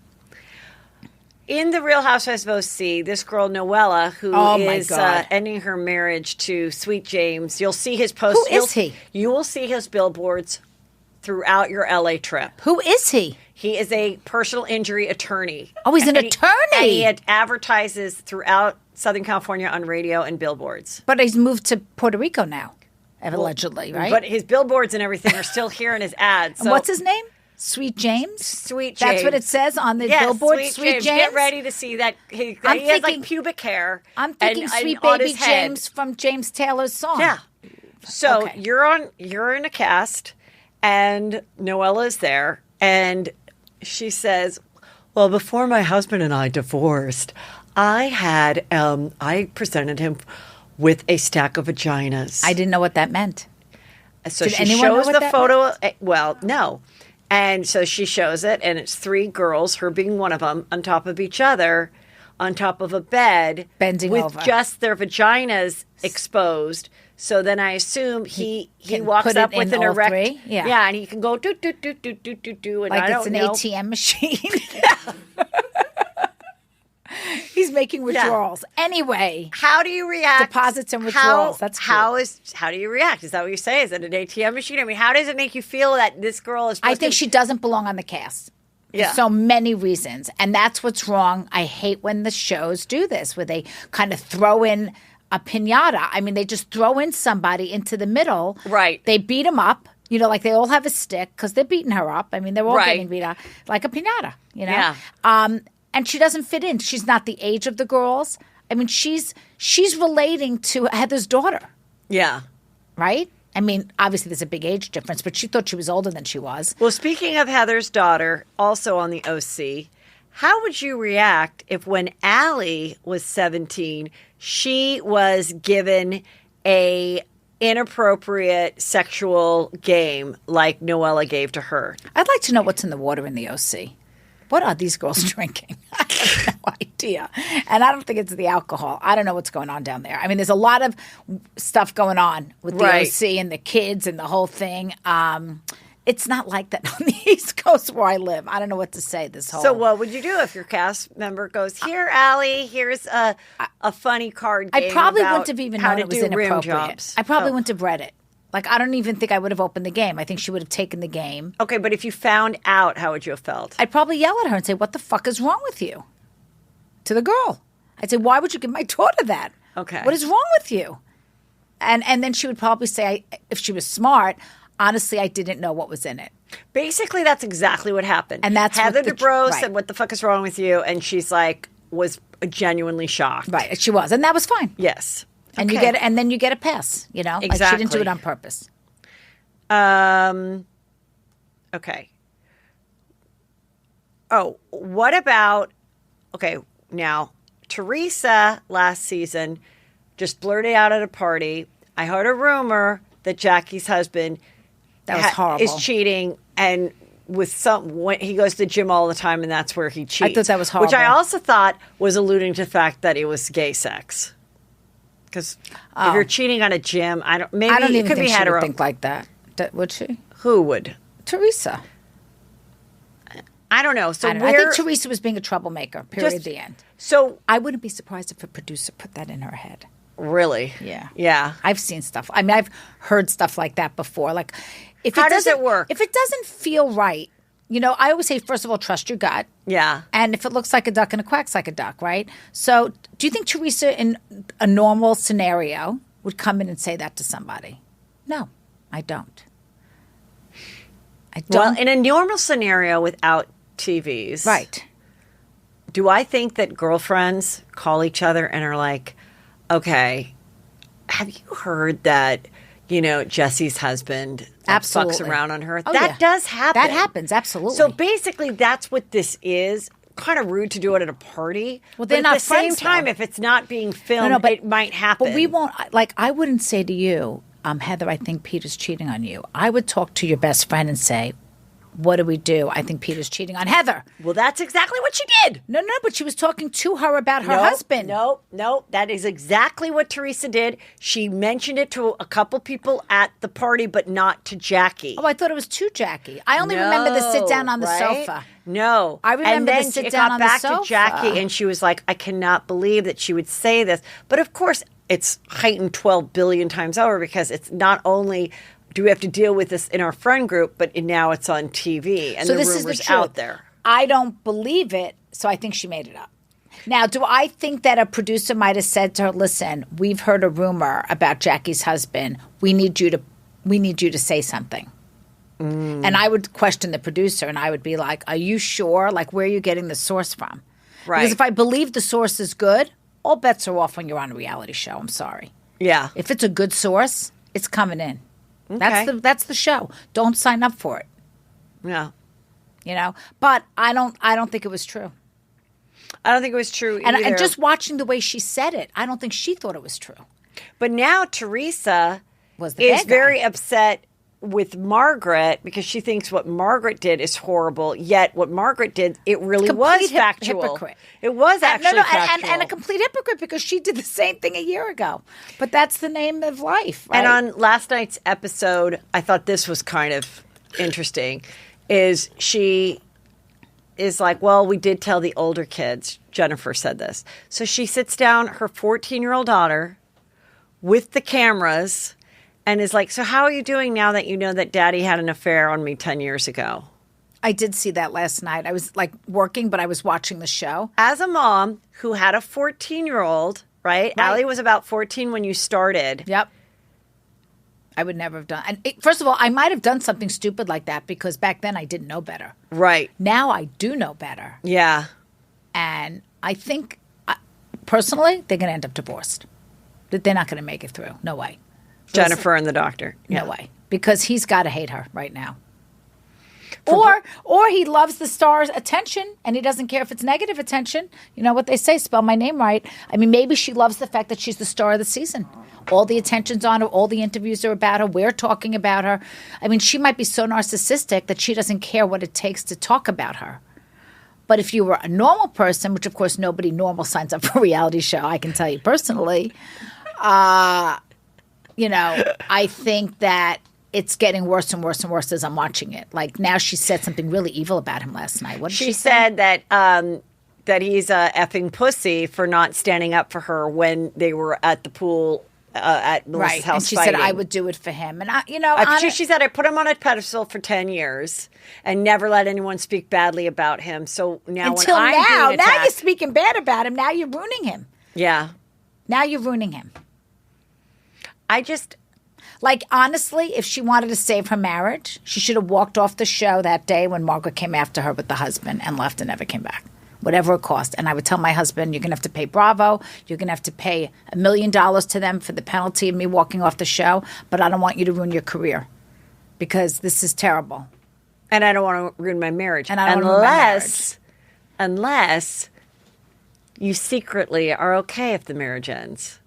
In the Real Housewives of OC, this girl Noella, who Oh, my is God. ending her marriage to Sweet James, you'll see his posts. Who is he? You will see his billboards throughout your LA trip. Who is he? He is a personal injury attorney. Oh, he's an And attorney? And he advertises throughout Southern California on radio and billboards. But he's moved to Puerto Rico now, allegedly, right? But his billboards and everything are still here in his ads. And what's his name? Sweet James? Sweet James. That's what it says on the Yes, billboard, Sweet James. Get ready to see that. He I'm has like thinking- pubic hair. I'm thinking and Sweet on Baby his head. James from James Taylor's song. Yeah. So Okay. you're in a cast, and Noella is there, and she says, "Well, before my husband and I divorced, I presented him with a stack of vaginas." I didn't know what that meant. So Did she anyone know shows what the that photo. Well, no. And so she shows it, and it's three girls, her being one of them, on top of each other, on top of a bed, Bending with over. just their vaginas exposed. So then I assume he can walks put up it with in an all erect, three? Yeah. yeah, and he can go do do do do do do do, and Like I it's don't an know. ATM machine. He's making withdrawals. Anyway, How do you react? Deposits and withdrawals. That's cute. how do you react? Is that what you say? Is it an ATM machine? I mean, how does it make you feel that this girl is? I supposed think to- she doesn't belong on the cast. For Yeah. so many reasons. And that's what's wrong. I hate when the shows do this, where they kind of throw in a pinata. I mean, they just throw in somebody into the middle. Right. They beat them up. Like they all have a stick because they're beating her up. I mean, they're all Right. getting beat up like a pinata, Yeah. And she doesn't fit in. She's not the age of the girls. I mean, she's relating to Heather's daughter, Yeah. right? I mean, obviously there's a big age difference, but she thought she was older than she was. Well, speaking of Heather's daughter, also on the OC, how would you react if when Allie was 17, she was given a inappropriate sexual game like Noella gave to her? I'd like to know what's in the water in the OC. What are these girls drinking? I have no idea. And I don't think it's the alcohol. I don't know what's going on down there. I mean, there's a lot of stuff going on with the Right. OC and the kids and the whole thing. It's not like that on the East Coast where I live. I don't know what to say. So what would you do if your cast member goes, "Here, Allie, here's a funny card game"? I probably about wouldn't have even how known to it was do rim inappropriate. jobs. I probably Oh. wouldn't have read it. Like, I don't even think I would have opened the game. I think she would have taken the game. Okay, but if you found out, how would you have felt? I'd probably yell at her and say, "What the fuck is wrong with you?" To the girl. I'd say, "Why would you give my daughter that? Okay. What is wrong with you?" And then she would probably say, if she was smart, honestly, I didn't know what was in it. Basically, that's exactly what happened. And that's Heather what the- Dubrow right. said, "What the fuck is wrong with you?" And she's like, was genuinely shocked. Right. She was. And that was fine. Yes. And Okay. then you get a pass, you know? Like she didn't do Exactly. it on purpose. Okay. Oh, what about, okay, now, Teresa last season just blurted out at a party, I heard a rumor that Jackie's husband That was horrible. is cheating, and when he goes to the gym all the time, and that's where he cheats. thought that was Which I horrible. also thought was alluding to the fact that it was gay sex. Because if you're cheating on a gym, maybe I don't it even could think be she would hetero. think like that. Would she? Who would? Teresa. I don't know. So I don't know. I think Teresa was being a troublemaker, period, Just- the end. So I wouldn't be surprised if a producer put that in her head. really, Yeah. yeah. I've seen stuff. I mean, I've heard stuff like that before. Like, if How does it doesn't- work? If it doesn't feel right, you know, I always say, first of all, trust your gut. Yeah. And if it looks like a duck and it quacks like a duck, right? So, do you think Teresa, in a normal scenario, would come in and say that to somebody? No, I don't. I Well, don't. in a normal scenario without TVs, Right. do I think that girlfriends call each other and are like, okay, have you heard that, Jesse's husband Absolutely. fucks around on her? Oh, that yeah. does happen. That happens, absolutely. So basically, that's what this is. Kind of rude to do it at a party. Well, they're but not at the same friends, time, though. if it's not being filmed, it might happen. But we won't, like, I wouldn't say to you, Heather, I think Peter's cheating on you. I would talk to your best friend and say, what do we do? I think Peter's cheating on Heather. Well, that's exactly what she did. No, but she was talking to her about her husband. No, that is exactly what Teresa did. She mentioned it to a couple people at the party, but not to Jackie. Oh, I thought it was to Jackie. I only remember the sit down on the right? sofa. No. I remember and the then sit it down got on the back sofa. to Jackie, and she was like, I cannot believe that she would say this. But of course, it's heightened 12 billion times over because it's not only do we have to deal with this in our friend group, but now it's on TV and So the this rumors is the truth. out there. I don't believe it, so I think she made it up. Now, do I think that a producer might have said to her, listen, we've heard a rumor about Jackie's husband. We need you to say something. And I would question the producer, and I would be like, are you sure? Like, where are you getting the source from? Right. Because if I believe the source is good, all bets are off when you're on a reality show. I'm sorry. Yeah. If it's a good source, it's coming in. Okay. That's the show. Don't sign up for it. Yeah. You know? But I don't think it was true. I don't think it was true And either. just watching the way she said it, I don't think she thought it was true. But now Teresa Was the is bad guy. very upset with Margaret because she thinks what Margaret did is horrible. Yet what Margaret did, it really was Complete factual. hypocrite. It was actually factual. and a complete hypocrite because she did the same thing a year ago. But that's the name of life, right? And on last night's episode, I thought this was kind of interesting. Is she is like, well, we did tell the older kids. Jennifer said this. So she sits down her 14-year-old daughter with the cameras and is like, so how are you doing now that you know that daddy had an affair on me 10 years ago? I did see that last night. I was like working, but I was watching the show. As a mom who had a 14-year-old, right? Allie was about 14 when you started. Yep. I would never have done. And first of all, I might have done something stupid like that because back then I didn't know better. Right. Now I do know better. Yeah. And I think, personally, they're going to end up divorced. They're not going to make it through. No way. Jennifer and the doctor. No way. Because he's got to hate her right now. Or he loves the star's attention and he doesn't care if it's negative attention. You know what they say, spell my name right. I mean, maybe she loves the fact that she's the star of the season. All the attention's on her. All the interviews are about her. We're talking about her. I mean, she might be so narcissistic that she doesn't care what it takes to talk about her. But if you were a normal person, which of course nobody normal signs up for a reality show, I can tell you personally, I think that it's getting worse and worse and worse as I'm watching it. Like now she said something really evil about him last night. What did She said that that he's a effing pussy for not standing up for her when they were at the pool at Melissa's right. house And she fighting. said, I would do it for him. And, she said, I put him on a pedestal for 10 years and never let anyone speak badly about him. So now until when I'm now, being now attacked, you're speaking bad about him. Now you're ruining him. yeah, Now you're ruining him. I just, Like, honestly, if she wanted to save her marriage, she should have walked off the show that day when Margaret came after her with the husband and left and never came back. whatever it costs. And I would tell my husband, you're going to have to pay Bravo. You're going to have to pay $1 million to them for the penalty of me walking off the show. But I don't want you to ruin your career because this is terrible. And I don't want to ruin my marriage. And I don't want to ruin my marriage. Unless you secretly are okay if the marriage ends.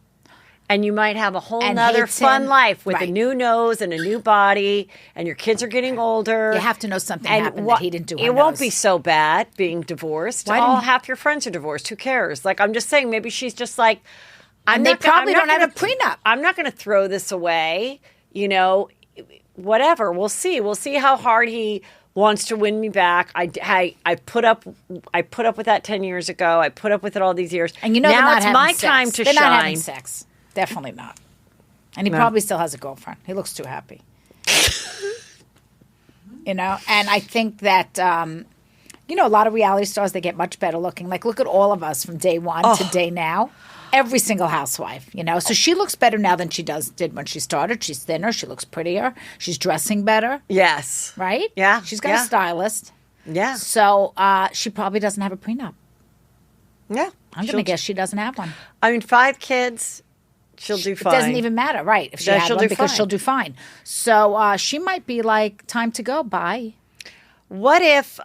And you might have a whole And nother hates fun him. life with a Right. new nose and a new body, and your kids are getting older. You have to know something And happened that he didn't do. It won't be so bad being divorced. Why didn't he- Half your friends are divorced. Who cares? Like, I'm just saying, maybe she's just like, And they probably don't have a prenup. I'm not going to throw this away. You know, whatever. We'll see. We'll see how hard he wants to win me back. I put up with that 10 years ago. I put up with it all these years. And you know, now they're not it's having my sex. time to they're shine. not having sex. Definitely not. And he probably still has a girlfriend. He looks too happy. You know, and I think that you know, a lot of reality stars, they get much better looking. Like, look at all of us from day one to day now. Every single housewife, you know. So she looks better now than she did when she started. She's thinner. She looks prettier. She's dressing better, Yes. right? Yeah, She's got yeah. a stylist. Yeah. So she probably doesn't have a prenup. Yeah. I'm going to guess she doesn't have one. I mean, 5 kids, she'll do fine. It doesn't even matter, right? If she Yeah, had she'll one, do because fine. she'll do fine. So she might be like, time to go. Bye. What if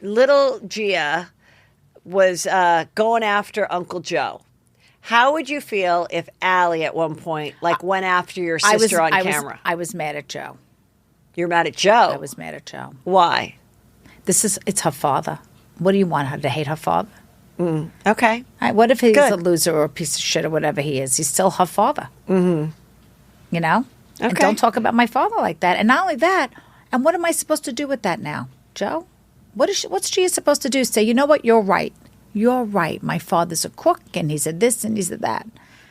little Gia was going after Uncle Joe? How would you feel if Allie at one point went after your sister on camera? I was mad at Joe. You're mad at Joe. I was mad at Joe. Why? It's her father. What do you want her to hate her father? Okay. Right, what if he's Good. a loser or a piece of shit or whatever he is? He's still her father. Mm-hmm. You know? And Okay. don't talk about my father like that. And not only that, and what am I supposed to do with that now, Joe? What's she supposed to do? Say, you know what? You're right. You're right. My father's a crook, and he said this and he said that.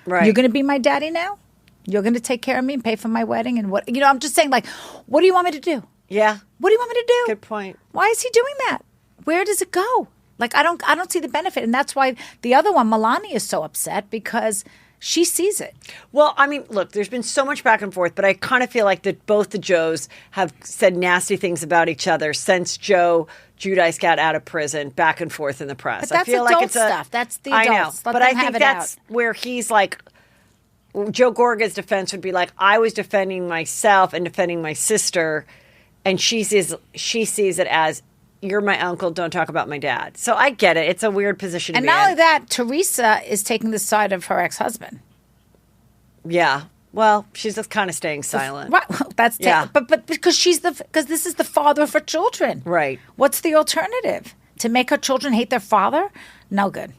Right. You're going to be my daddy now? You're going to take care of me and pay for my wedding? And what? You know, I'm just saying, like, what do you want me to do? Yeah. What do you want me to do? Good point. Why is he doing that? Where does it go? Like, I don't see the benefit. And that's why the other one, Melania, is so upset because she sees it. Well, I mean, look, there's been so much back and forth, but I kind of feel like that both the Joes have said nasty things about each other since Joe Giudice got out of prison, back and forth in the press. But that's I feel adult like it's stuff. That's the I know, adults. Let but them I think have it that's out. where he's like, Joe Gorga's defense would be like, I was defending myself and defending my sister, and she sees it as, you're my uncle, don't talk about my dad. So I get it. It's a weird position to And be not in. only that, Teresa is taking the side of her ex-husband. Yeah. Well, she's just kind of staying silent. Right. That's Yeah. but because because this is the father of her children. Right. What's the alternative? To make her children hate their father? No good.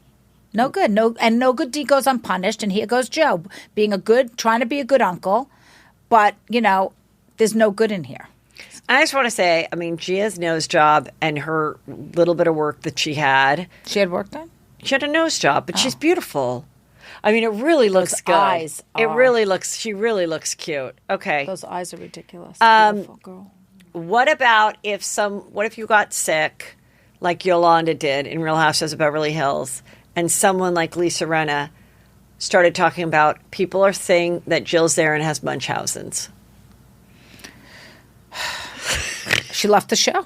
No good. No good deed goes unpunished. And here goes Joe trying to be a good uncle, but you know, there's no good in here. I just want to say, I mean, Gia's nose job and her little bit of work that she had a nose job, but she's beautiful. I mean, it really looks good. eyes She really looks cute. Okay. Those eyes are ridiculous. Beautiful girl. What if you got sick like Yolanda did in Real Housewives of Beverly Hills, and someone like Lisa Rinna started talking about people are saying that Jill Zarin has Munchausen's? She left the show.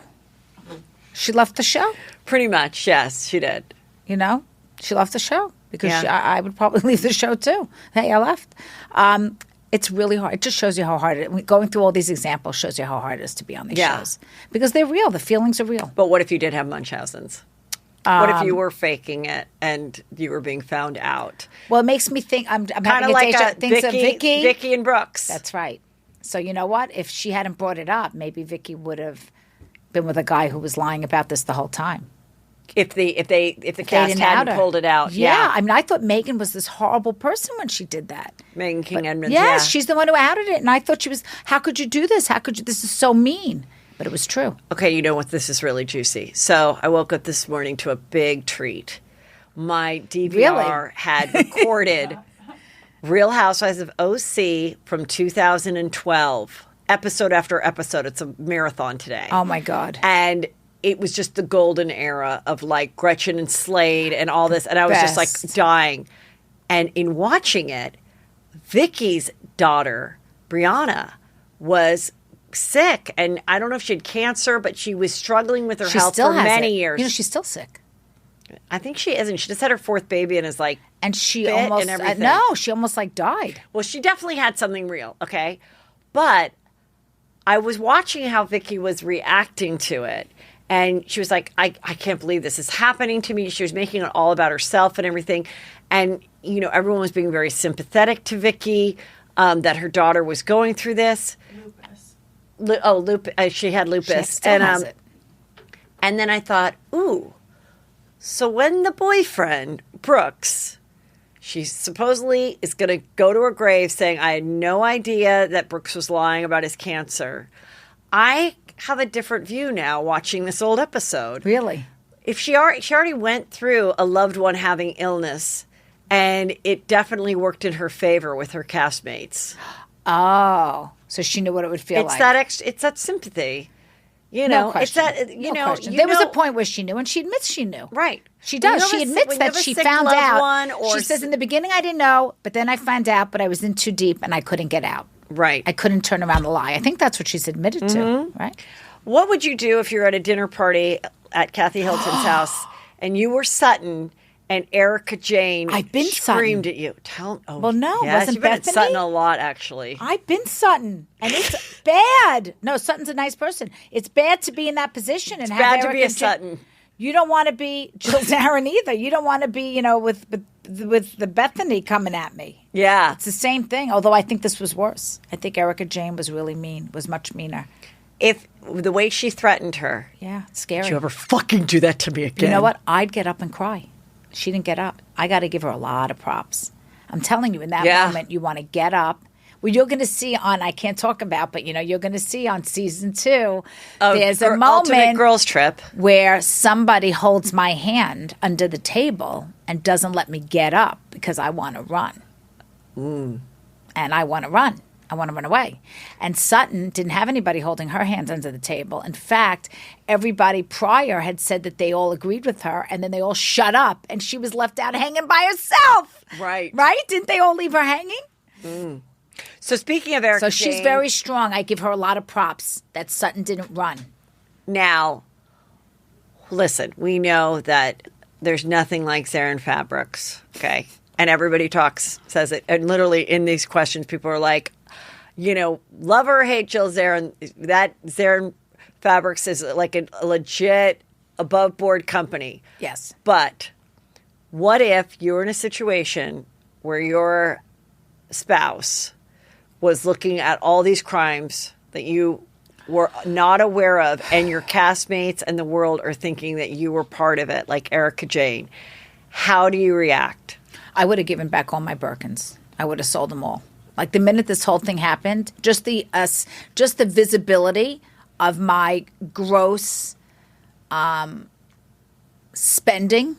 She left the show. Pretty much, yes, she did. You know, she left the show because Yeah. I would probably leave the show too. Hey, I left. It's really hard. It just shows you how hard it is. Going through all these examples shows you how hard it is to be on these Yeah. shows because they're real. The feelings are real. But what if you did have Munchausen's? What if you were faking it and you were being found out? Well, it makes me think. I'm Kind having of like thinks of Vicky. Vicky and Brooks. That's right. So you know what? If she hadn't brought it up, maybe Vicky would have been with a guy who was lying about this the whole time. if the They cast didn't hadn't out her. pulled it out. Yeah. I mean, I thought Megan was this horrible person when she did that. Megan King Edmonds. Yes, yeah. she's the one who outed it, and I thought she was. How could you do this? How could you? This is so mean. But it was true. Okay, you know what? This is really juicy. So I woke up this morning to a big treat. My DVR had recorded Real Housewives of OC from 2012, episode after episode. It's a marathon today. Oh my God. And it was just the golden era of like Gretchen and Slade and all this. And I was just like Best. dying. And in watching it, Vicky's daughter, Brianna, was sick. And I don't know if she had cancer, but she was struggling with her She health still for has many it. years. You know, she's still sick. I think she isn't. She just had her fourth baby and is like, And she fit almost and everything. no, she almost like died. well, she definitely had something real, okay? But I was watching how Vicky was reacting to it. And she was like, I can't believe this is happening to me. She was making it all about herself and everything. And, everyone was being very sympathetic to Vicky, that her daughter was going through this. Lupus. She had lupus. She still has it. And then I thought, ooh, so when the boyfriend, Brooks, she supposedly is going to go to her grave saying, I had no idea that Brooks was lying about his cancer. I have a different view now watching this old episode. Really? If she already went through a loved one having illness, and it definitely worked in her favor with her castmates. Oh, so she knew what it would feel It's like. it's that sympathy. No question. It's that, No question. There was a point where she knew, and she admits she knew. Right. She When does. you She have a admits when you that have a she sick found loved out. one or She says, in the beginning, I didn't know, but then I found out, but I was in too deep, and I couldn't get out. Right. I couldn't turn around the lie. I think that's what she's admitted to, right? What would you do if you're at a dinner party at Kathy Hilton's house and you were Sutton and Erica Jane I've been screamed Sutton. at you? Well, no, yes, wasn't you've been at Bethany? Sutton a lot, actually. I've been Sutton, and it's bad. No, Sutton's a nice person. It's bad to be in that position and have bad to Erica be a Jane- Sutton. You don't want to be Jill Zarin either. You don't want to be, with the Bethany coming at me. Yeah. It's the same thing, although I think this was worse. I think Erica Jane was really mean, was much meaner. If the way she threatened her, Yeah, it's scary. did you ever fucking do that to me again? You know what? I'd get up and cry. She didn't get up. I got to give her a lot of props. I'm telling you, in that Yeah. moment, you want to get up. Well, you're going to see on, I can't talk about, but you're going to see on season 2, there's a Ultimate moment girls trip. where somebody holds my hand under the table and doesn't let me get up because I want to run. And I want to run. I want to run away. And Sutton didn't have anybody holding her hands under the table. In fact, everybody prior had said that they all agreed with her, and then they all shut up, and she was left out hanging by herself. Right. Right? Didn't they all leave her hanging? So speaking of Erica So she's Jane, very strong. I give her a lot of props that Sutton didn't run. now, listen, we know that there's nothing like Zarin Fabrics, okay? And everybody says it. And literally in these questions, people are like, love or hate Jill Zarin. That Zarin Fabrics is like a legit above board company. Yes. But what if you're in a situation where your spouse was looking at all these crimes that you were not aware of, and your castmates and the world are thinking that you were part of it, like Erica Jane? How do you react? I would have given back all my Birkins. I would have sold them all. Like the minute this whole thing happened, just the visibility of my gross spending,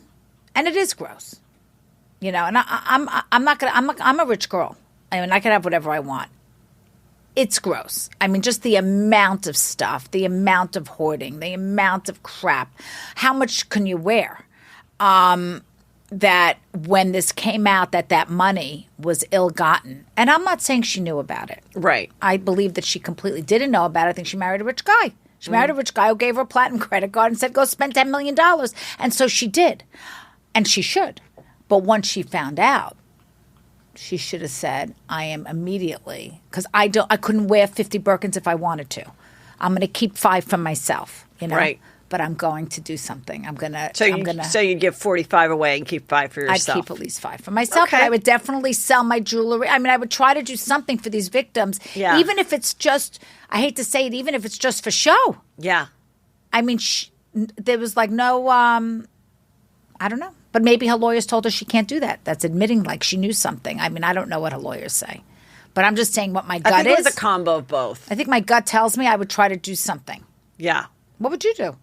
and it is gross, And I'm a rich girl. I mean, I can have whatever I want. It's gross. I mean, just the amount of stuff, the amount of hoarding, the amount of crap. How much can you wear? That when this came out that money was ill-gotten. And I'm not saying she knew about it. Right. I believe that she completely didn't know about it. I think she married a rich guy. She married a rich guy who gave her a platinum credit card and said, go spend $10 million. And so she did. And she should. But once she found out, she should have said, I am immediately, because I couldn't wear 50 Birkins if I wanted to. I'm going to keep 5 for myself, Right. But I'm going to do something. So you'd give 45 away and keep 5 for yourself. I'd keep at least 5 for myself. Okay. But I would definitely sell my jewelry. I mean, I would try to do something for these victims, Yeah. even if it's just, I hate to say it, even if it's just for show. Yeah. I mean, there was like no, I don't know. But maybe her lawyers told her she can't do that. That's admitting like she knew something. I mean, I don't know what her lawyers say. But I'm just saying what my gut I think is. it was a combo of both. I think my gut tells me I would try to do something. Yeah. What would you do?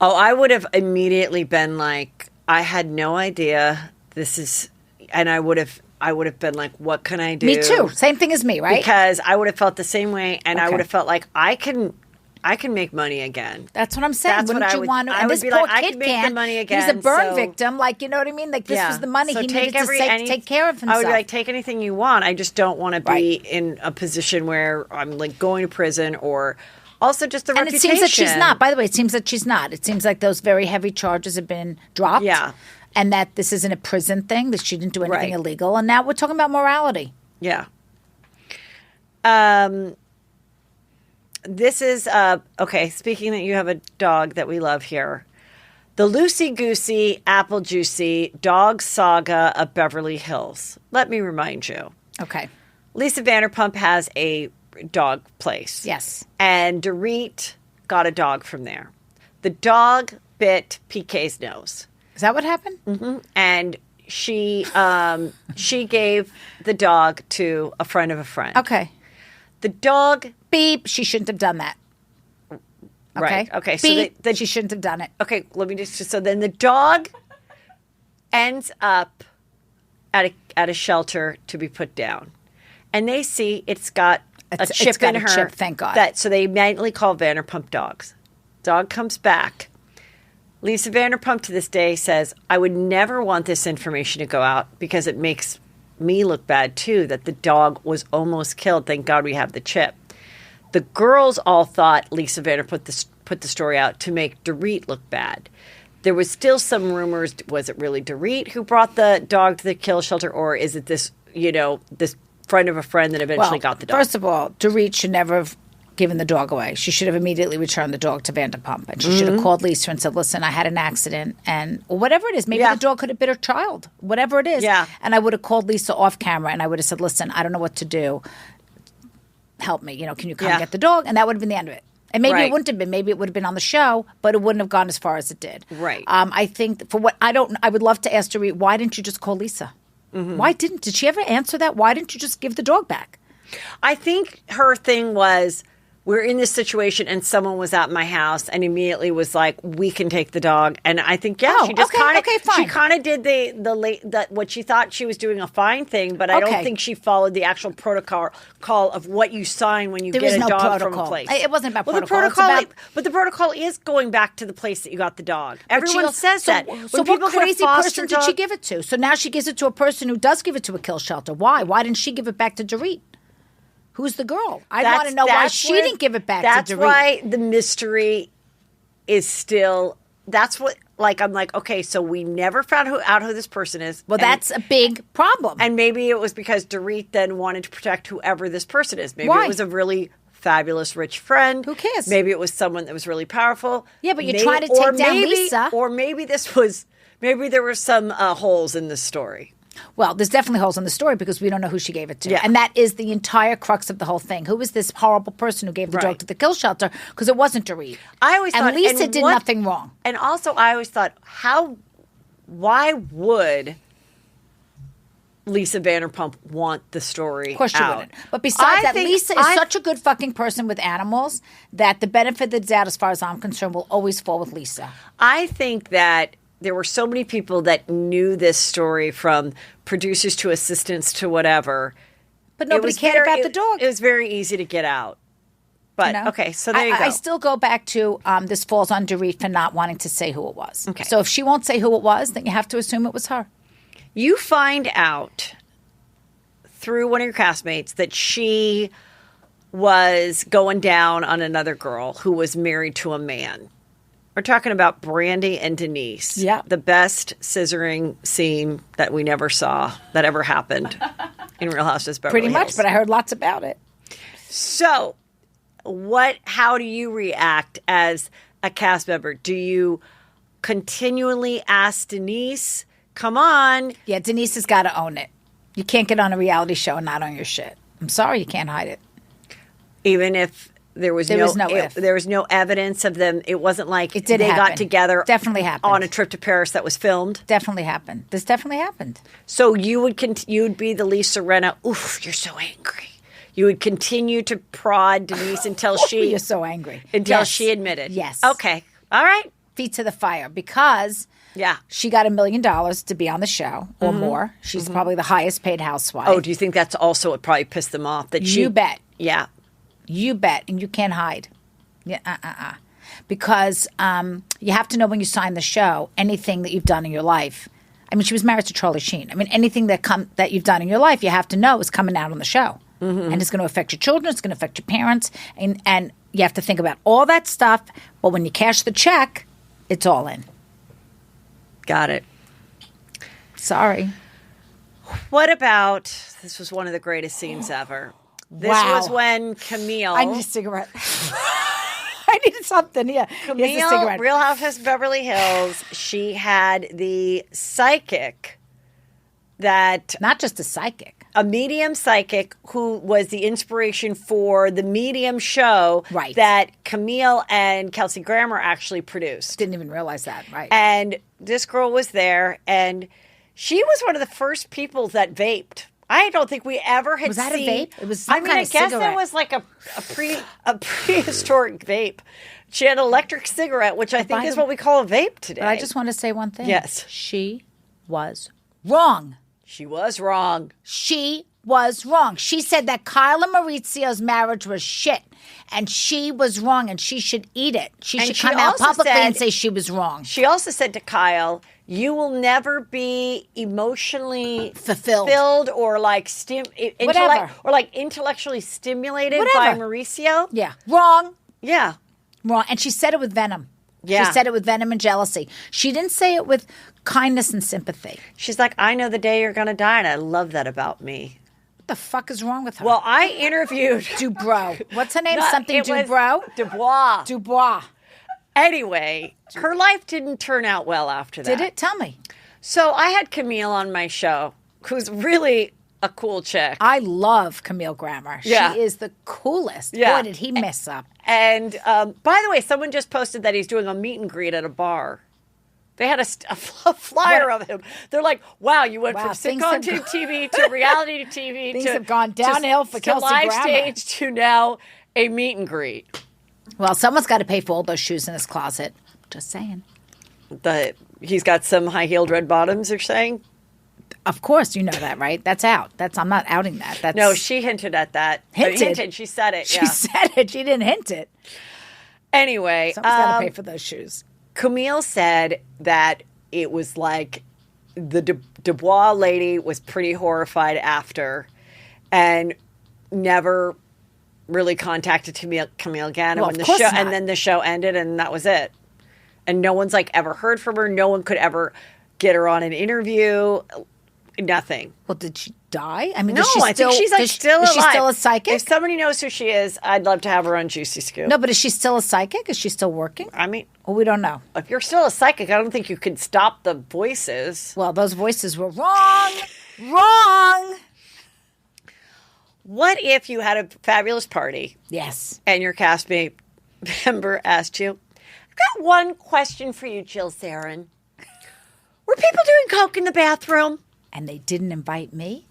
Oh, I would have immediately been like, I had no idea this is, and I would have been like, what can I do? Me too. Same thing as me, right? Because I would have felt the same way, and I Okay. would have felt like I can make money again. That's what I'm saying. That's what Wouldn't I you would- want to? I And would this be poor like, I kid could make the can't. money He's a again, burn so- victim. Like, you know what I mean? Like, this was the money So he needed to any- take care of I himself. would be like, take anything you want. I just don't want to be Right. in a position where I'm like going to prison or Also, just the And reputation. it seems that she's not. By the way, it seems that she's not. It seems like those very heavy charges have been dropped. Yeah. And that this isn't a prison thing, that she didn't do anything Right. illegal. And now we're talking about morality. Yeah. This is, okay, speaking that you have a dog that we love here. The loosey-goosey, apple juicy dog saga of Beverly Hills. Let me remind you. Okay. Lisa Vanderpump has a dog place. Yes. And Dorit got a dog from there. The dog bit PK's nose. Is that what happened? And she gave the dog to a friend of a friend. Okay. The dog, Beep. She shouldn't have done that. Okay. right? Okay, so Beep. the She shouldn't have done it. okay. Let me just. So then the dog ends up at a shelter to be put down, and they see it's got a It's chip got in a her. chip, thank God. So they immediately call Vanderpump Dogs. Dog comes back. Lisa Vanderpump to this day says, I would never want this information to go out because it makes me look bad too, that the dog was almost killed. Thank God we have the chip. The girls all thought Lisa Vanderpump put the story out to make Dorit look bad. There was still some rumors. Was it really Dorit who brought the dog to the kill shelter, or is it this, this friend of a friend that eventually got the dog? First of all, Dorit should never have given the dog away. She should have immediately returned the dog to Vanderpump. And she should have called Lisa and said, listen, I had an accident. And or whatever it is, maybe Yeah. the dog could have bit her child. Whatever it is. Yeah. And I would have called Lisa off camera and I would have said, listen, I don't know what to do. Help me. Can you come Yeah. get the dog? And that would have been the end of it. And maybe Right. it wouldn't have been. Maybe it would have been on the show, but it wouldn't have gone as far as it did. Right. I think I would love to ask Dorit, why didn't you just call Lisa? Why did she ever answer that? Why didn't you just give the dog back? I think her thing was, we're in this situation and someone was at my house and immediately was like, we can take the dog. And I think, Oh, she just okay, kind of, okay, fine. she kind of did what she thought she was doing a fine thing, but I don't Okay. think she followed the actual protocol of what you sign when you There get was a no dog from a protocol. place. It wasn't about well, protocol. It's The protocol, about- but the protocol is going back to the place that you got the dog. Everyone But says that. So When what people get a crazy foster person did she dog- give it to? So now she gives it to a person who does give it to a kill shelter. Why? Why didn't she give it back to Dorit? Who's the girl? I want to know why that's she where- didn't give it back That's to Dorit. why the mystery is still. That's what. I'm like, okay, so we never found out who this person is. Well, and- that's a big problem. And maybe it was because Dorit then wanted to protect whoever this person is. Maybe Why? it was a really fabulous rich friend. Who cares? Maybe it was someone that was really powerful. Yeah, but you're trying to take down Lisa. Or maybe maybe there were some holes in this story. Well, there's definitely holes in the story because we don't know who she gave it to. Yeah. And that is the entire crux of the whole thing. Who was this horrible person who gave the Right. dog to the kill shelter? Because it wasn't Dorit. I always and thought, Lisa did nothing wrong. And also, I always thought, why would Lisa Vanderpump want the story? Of course she out? wouldn't. But besides I that, think- Lisa is I- such a good fucking person with animals that the benefit that's out, as far as I'm concerned, will always fall with Lisa. I think that there were so many people that knew this story, from producers to assistants to whatever. But It nobody was cared about the dog. It was very easy to get out. But You know? okay, so there you go. I still go back to this falls on Dorit for not wanting to say who it was. Okay. So if she won't say who it was, then you have to assume it was her. You find out through one of your castmates that she was going down on another girl who was married to a man. We're talking about Brandy and Denise. Yeah. The best scissoring scene that we never saw that ever happened in Real Housewives of Beverly Pretty much, Hills. but I heard lots about it. So, how do you react as a cast member? Do you continually ask Denise, come on? Yeah, Denise has got to own it. You can't get on a reality show and not own your shit. I'm sorry, you can't hide it. Even if there was was no if. there was no evidence of them. It wasn't like It did they happen. got together. Definitely happened. On a trip to Paris that was filmed. Definitely happened. This definitely happened. So you would be the Lisa Rinna. Oof, you're so angry. You would continue to prod Denise until You're so angry. until Yes. she admitted. Yes. Okay. All right. Feet to the fire because Yeah. she got $1 million to be on the show or more. She's probably the highest paid housewife. Oh, do you think that's also what probably pissed them off? That You bet. Yeah. You bet. And you can't hide. Yeah, Because you have to know when you sign the show, anything that you've done in your life. I mean, she was married to Charlie Sheen. I mean, anything that you've done in your life, you have to know is coming out on the show. And it's going to affect your children. It's going to affect your parents. And you have to think about all that stuff. But when you cash the check, it's all in. Got it. Sorry. What about, this was one of the greatest scenes ever. This Wow. was when Camille. I need a cigarette. I need something. Yeah. Here's a Camille, cigarette. Real Housewives of Beverly Hills, she had the psychic that, Not just a psychic. a medium psychic who was the inspiration for the Medium show Right. that Camille and Kelsey Grammer actually produced. Didn't even realize that. Right. And this girl was there, and she was one of the first people that vaped. I don't think we ever had Was that a seen. vape? It was some I mean, kind I of guess cigarette. it was like a prehistoric vape. She had an electric cigarette, which I think by is the- what we call a vape today. But I just want to say one thing. Yes. She was wrong. She was wrong. She was wrong. She said that Kyle and Maurizio's marriage was shit. And she was wrong, and she should eat it. She And should she come out also publicly and said- say she was wrong. She also said to Kyle, "You will never be emotionally Fulfilled. or like Whatever. intellectually stimulated by Whatever. Mauricio." Yeah. Wrong. Yeah. Wrong. And she said it with venom. Yeah. She said it with venom and jealousy. She didn't say it with kindness and sympathy. She's like, "I know the day you're going to die, and I love that about me." What the fuck is wrong with her? Well, I interviewed Dubrow. What's her name? No, Something it was Dubrow? Dubois. Dubois. Anyway, her life didn't turn out well after that. Did it? Tell me. So I had Camille on my show, who's really a cool chick. I love Camille Grammer. Yeah. She is the coolest. Yeah. Boy, did he mess up. And by the way, someone just posted that he's doing a meet and greet at a bar. They had a flyer of him. They're like, "Wow, you went Wow, from things sitcom have to gone- TV to reality to TV Things to have gone downhill for to Kelsey live Grammer." stage to now a meet and greet." Well, someone's got to pay for all those shoes in his closet. Just saying. He's got some high heeled red bottoms. You're saying? Of course, you know that, right? That's out. I'm not outing that. That's No, she hinted at that. Hinted? She said it. She Yeah. said it. She didn't hint it. Anyway, Someone's got to pay for those shoes. Camille said that it was like the Dubois lady was pretty horrified after and never really contacted Camille again. Well, and of course not. and then the show ended and that was it. And no one's like ever heard from her. No one could ever get her on an interview. Nothing. Well, did she die? I mean, No, does she I still, think she's like does- still is alive. she still a psychic? If somebody knows who she is, I'd love to have her on Juicy Scoop. No, but is she still a psychic? Is she still working? I mean, Well, we don't know. if you're still a psychic, I don't think you can stop the voices. Well, those voices were wrong. Wrong. What if you had a fabulous party Yes. and your castmate member asked you, "I've got one question for you, Jill Zarin. Were people doing coke in the bathroom?" And they didn't invite me?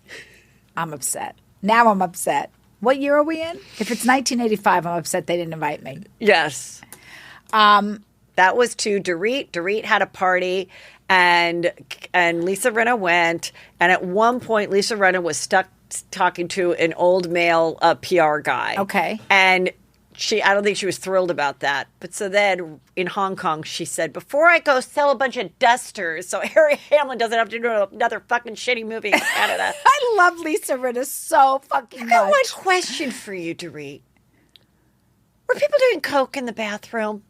I'm upset. Now I'm upset. What year are we in? If it's 1985, I'm upset they didn't invite me. Yes. That was to Dorit. Dorit had a party, and Lisa Rinna went. And at one point, Lisa Rinna was stuck talking to an old male PR guy. Okay. And I don't think she was thrilled about that. But so then in Hong Kong, she said, "Before I go sell a bunch of dusters so Harry Hamlin doesn't have to do another fucking shitty movie in Canada." I love Lisa Rinna so fucking I got much. one question for you, Dorit. Were people doing coke in the bathroom?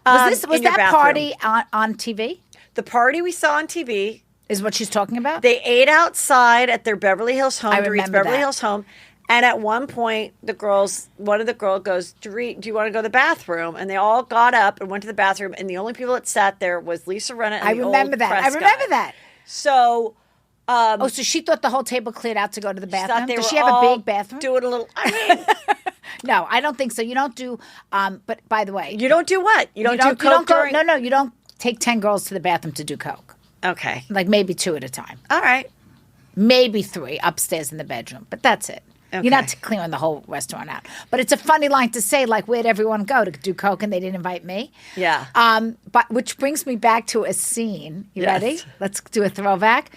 Was in your that bathroom? party on TV? The party we saw on TV, Is what she's talking about? they ate outside at their Beverly Hills home, I Dorit's remember Beverly that. Hills home. And at one point, one of the girls goes, "Dorit, do you want to go to the bathroom?" And they all got up and went to the bathroom. And the only people that sat there was Lisa Rinna and I the remember old that. press I remember guy. that. So Oh, so she thought the whole table cleared out to go to the she thought bathroom? they Does were she have a all big bathroom? doing a little. I mean, No, I don't think so. You don't do. But by the way, you don't do what? You don't do coke You don't go. during. No, you don't take 10 girls to the bathroom to do coke. Okay. Like maybe 2 at a time, All right. maybe 3 upstairs in the bedroom. But that's it. Okay. You're not clearing the whole restaurant out. But it's a funny line to say. Like, where'd everyone go to do coke and they didn't invite me? Yeah. But which brings me back to a scene. You Yes. ready? Let's do a throwback.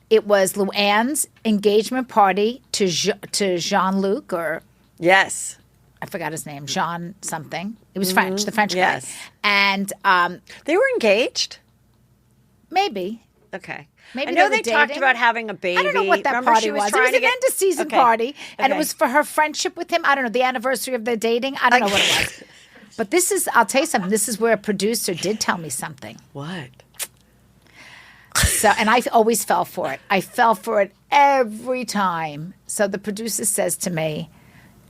It was Luann's engagement party to Jean-Luc, or Yes. I forgot his name, Jean something. It was French, the French Yes. guy. And They were engaged. maybe. Okay. Maybe I know they they were talked dating. about having a baby. I don't know what that Remember party she was. It trying was to an get- end of season Okay. party, and it Okay. was for her friendship with him. I don't know, the anniversary of their dating. I don't know what it was. But this is, I'll tell you something. This is where a producer did tell me something. What? So, and I always fell for it. I fell for it every time. So the producer says to me,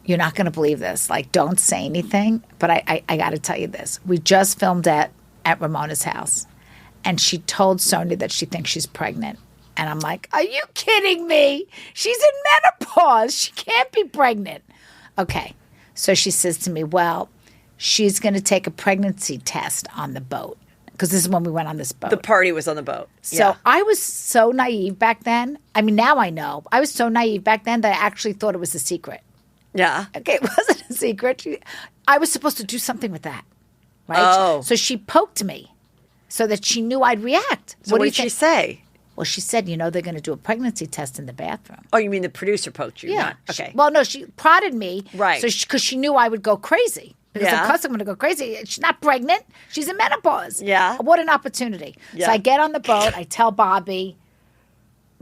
"You're not going to believe this. Like, don't say anything." But I got to tell you this. We just filmed at Ramona's house, and she told Sonia that she thinks she's pregnant. And I'm like, "Are you kidding me? She's in menopause. She can't be pregnant." Okay. So she says to me, "Well, she's going to take a pregnancy test on the boat." Because this is when we went on this boat. The party was on the boat. So I was so naive back then. I mean, now I know. I was so naive back then that I actually thought it was a secret. Yeah. Okay, it wasn't a secret. I was supposed to do something with that, right? Oh. So she poked me so that she knew I'd react. So what do you did she think? say? Well, she said, they're going to do a pregnancy test in the bathroom. Oh, you mean the producer poked you? Not, okay. Well, no, she prodded me. Right. So because she knew I would go crazy. Because Yeah. of course I'm going to go crazy. She's not pregnant. She's in menopause. Yeah. What an opportunity. Yeah. So I get on the boat. I tell Bobby,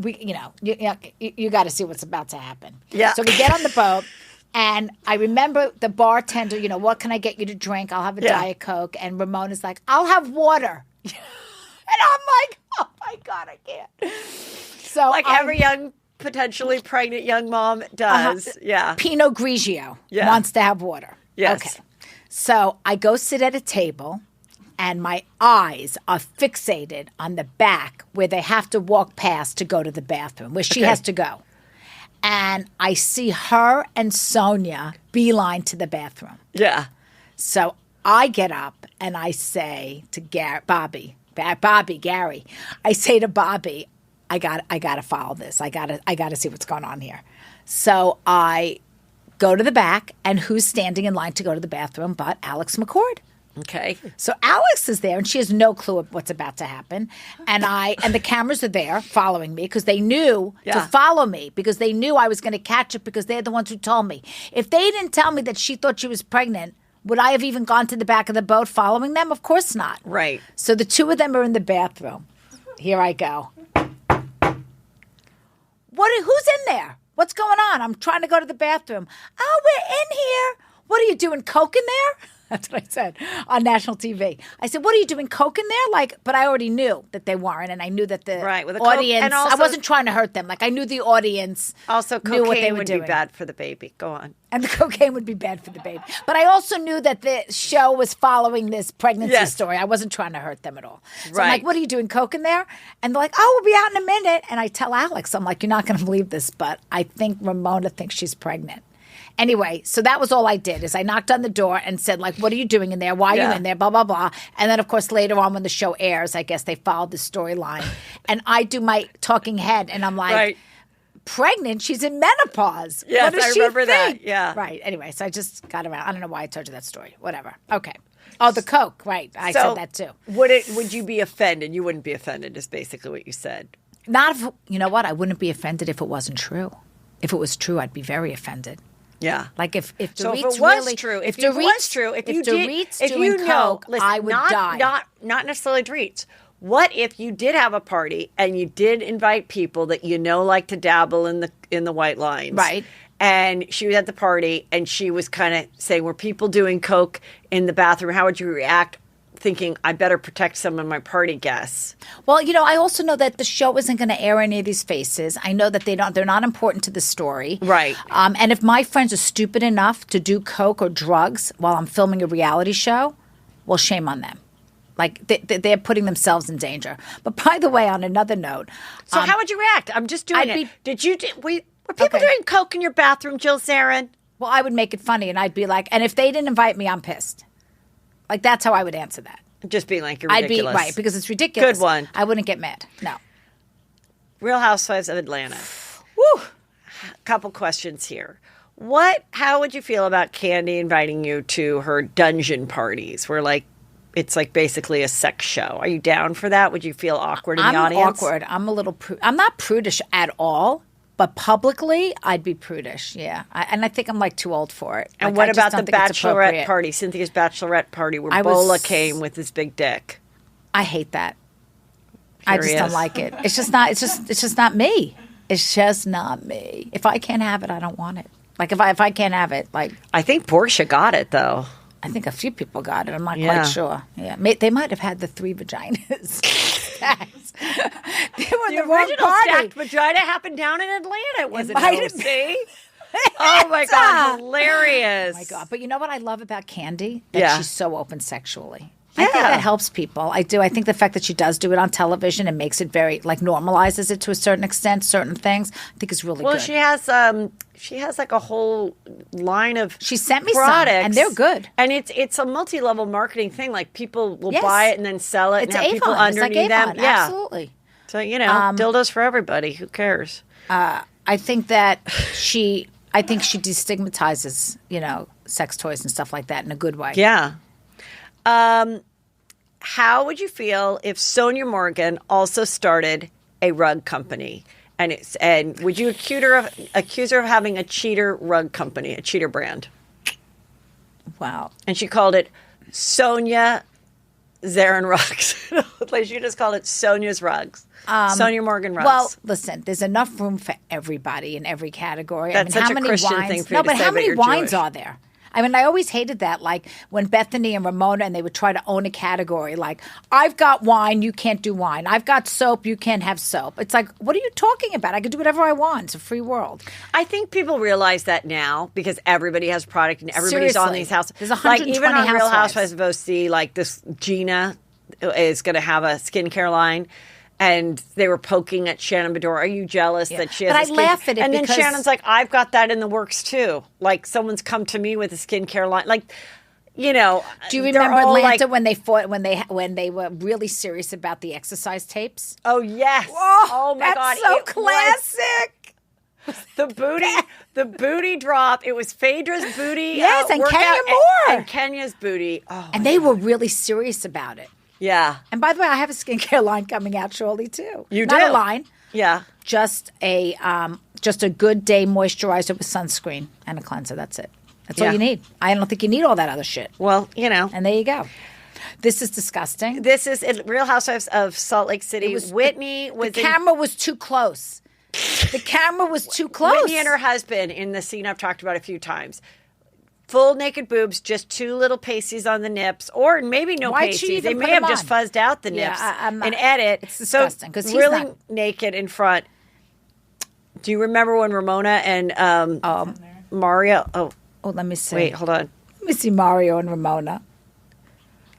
you got to see what's about to happen. Yeah. So we get on the boat. And I remember the bartender, what can I get you to drink? I'll have a Yeah. Diet Coke. And Ramona's like, I'll have water. And I'm like, oh my God, I can't. So Like I- every potentially pregnant young mom does. Yeah. Pinot Grigio Yeah. wants to have water. Yes. Okay. So I go sit at a table, and my eyes are fixated on the back where they have to walk past to go to the bathroom, where she Okay. has to go. And I see her and Sonia beeline to the bathroom. Yeah. So I get up and I say to Gary, I say to Bobby, I got to follow this. I got to see what's going on here. So I go to the back, and who's standing in line to go to the bathroom but Alex McCord? Okay. So Alex is there, and she has no clue of what's about to happen. And the cameras are there following me because they knew to Yeah. follow me because they knew I was going to catch it because they're the ones who told me. If they didn't tell me that she thought she was pregnant, would I have even gone to the back of the boat following them? Of course not. Right. So the two of them are in the bathroom. Here I go. Who's in there? What's going on? I'm trying to go to the bathroom. Oh, we're in here. What are you doing, coke in there? That's what I said on national TV. I said, what are you doing, coke in there? But I already knew that they weren't, and I knew that the Right, with the coke- audience, and also- I wasn't trying to hurt them. I knew the audience Also, knew what they cocaine were would doing. be bad for the baby. Go on. And the cocaine would be bad for the baby. But I also knew that the show was following this pregnancy Yes. story. I wasn't trying to hurt them at all. So I'm Right. like, what are you doing, coke in there? And they're like, oh, we'll be out in a minute. And I tell Alex, I'm like, you're not going to believe this, but I think Ramona thinks she's pregnant. Anyway, so that was all I did is I knocked on the door and said, what are you doing in there? Why are Yeah. you in there? Blah, blah, blah. And then, of course, later on when the show airs, I guess they followed the storyline. And I do my talking head, and I'm like, Right. pregnant? She's in menopause. Yes, what does I she remember that. think? Yeah. Right. Anyway, so I just got around. I don't know why I told you that story. Whatever. Okay. Oh, the Coke. Right. I said that too. Would you be offended? You wouldn't be offended, is basically what you said. Not if, you know what? I wouldn't be offended if it wasn't true. If it was true, I'd be very offended. Yeah. Like if So if Dorit's it was really, true, if Dorit's- it was true, if you did, Dorit's if doing you know, Coke, listen, I would die. Not necessarily Dorit's. What if you did have a party and you did invite people that like to dabble in the white lines, Right. And she was at the party and she was kind of saying, "Were people doing coke in the bathroom? How would you react?" Thinking, I better protect some of my party guests. Well, I also know that the show isn't going to air any of these faces. I know that they're not important to the story. Right. And if my friends are stupid enough to do coke or drugs while I'm filming a reality show, well, shame on them. They're putting themselves in danger. But by the way, on another note, So how would you react? I'm just doing I'd it. Were people Okay. doing coke in your bathroom, Jill Zarin? well, I would make it funny, and I'd be like, and if they didn't invite me, I'm pissed. That's how I would answer that. Just being like, you're I'd be ridiculous. right because it's ridiculous. Good one. I wouldn't get mad. No. Real Housewives of Atlanta. Woo. Couple questions here. How would you feel about Candy inviting you to her dungeon parties where it's basically a sex show? Are you down for that? Would you feel awkward in the I'm audience? awkward. I'm a little. I'm not prudish at all, but publicly, I'd be prudish. Yeah, I think I'm too old for it. And I what just about don't the think it's bachelorette appropriate. party, Cynthia's bachelorette party where I Bola was- came with his big dick? I hate that. I just don't Curious. like it. It's just not. It's just not me. It's just not me. If I can't have it, I don't want it. Like if I can't have it, like I think Portia got it though. I think a few people got it. I'm not Yeah. quite sure. Yeah, they might have had the 3 vaginas. They were in the wrong original party. stacked vagina happened down in Atlanta. It wasn't might OC. have Oh my God, hilarious. Oh my God. But you know what I love about Candy? That Yeah. she's so open sexually. I think Yeah. that helps people. I do. I think the fact that she does do it on television and makes it very, like, normalizes it to a certain extent, certain things, I think is really Well, good. she has like a whole line of She sent me some, products, and they're good. And it's a multi-level marketing thing. Like people will Yes. buy it and then sell it It's and have people Avon. It's like underneath Avon. them. Yeah. Absolutely. So dildos for everybody. Who cares? I think that she destigmatizes, sex toys and stuff like that in a good way. Yeah. How would you feel if Sonia Morgan also started a rug company? And would you accuse her of having a cheater rug company, a cheater brand? Wow. And she called it Sonia Zarin Rugs. Like she just called it Sonia's Rugs. Sonia Morgan Rugs. Well, listen, there's enough room for everybody in every category. That's such a Christian thing for you to say, how but many you're wines Jewish. are there? I mean, I always hated that. Like when Bethany and Ramona and they would try to own a category. Like, I've got wine, you can't do wine. I've got soap, you can't have soap. It's like, what are you talking about? I can do whatever I want. It's a free world. I think people realize that now because everybody has product and everybody's on Seriously. these houses. There's like 120 even on Real housewives. Housewives of OC, like this Gina is going to have a skincare line. And they were poking at Shannon Bedore. Are you jealous that she has But a I skin-" laugh at it And then because- Shannon's like, I've got that in the works too. Like someone's come to me with a skincare line. Like, Do you they're remember all Atlanta like, when they fought when they were really serious about the exercise tapes? Oh yes. Oh, my that's God. so It was classic. the booty drop. It was Phaedra's booty. Yes, and workout, Kenya Moore. and Kenya's booty. Oh, And they were really serious about it. yeah. And by the way, I have a skincare line coming out shortly too. You Not do? a line, Yeah. just a good day moisturizer with sunscreen and a cleanser. That's it. That's Yeah. all you need. I don't think you need all that other shit. Well, And there you go. This is disgusting. this is Real Housewives of Salt Lake City. Whitney was The camera was too close. The camera was too close. Whitney and her husband in the scene I've talked about a few times. Full naked boobs, just 2 little pasties on the nips, or maybe no Why'd she pasties. even They may put have them just on? fuzzed out the Yeah, nips I'm not- and edit. it's disgusting, 'cause he's really not- naked in front. Do you remember when Ramona and Mario? Oh, let me see. wait, hold on. Let me see Mario and Ramona.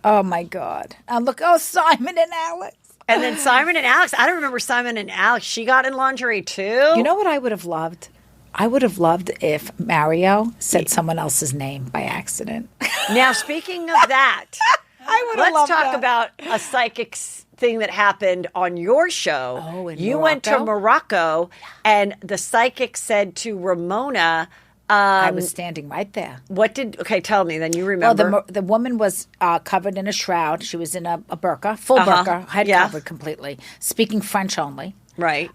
Oh my God! Look, Simon and Alex. And then Simon and Alex. I don't remember Simon and Alex. She got in lingerie too. You know what I would have loved? I would have loved if Mario said someone else's name by accident. Now, speaking of that, I would have let's loved talk that. about a psychic thing that happened on your show. Oh, in you went to Morocco? Morocco, and the psychic said to Ramona, I was standing right there. okay, tell me, then you Well, remember. the woman was covered in a shroud. She was in a burqa, full Uh-huh. burqa, head Yeah. covered completely, speaking French only. Right.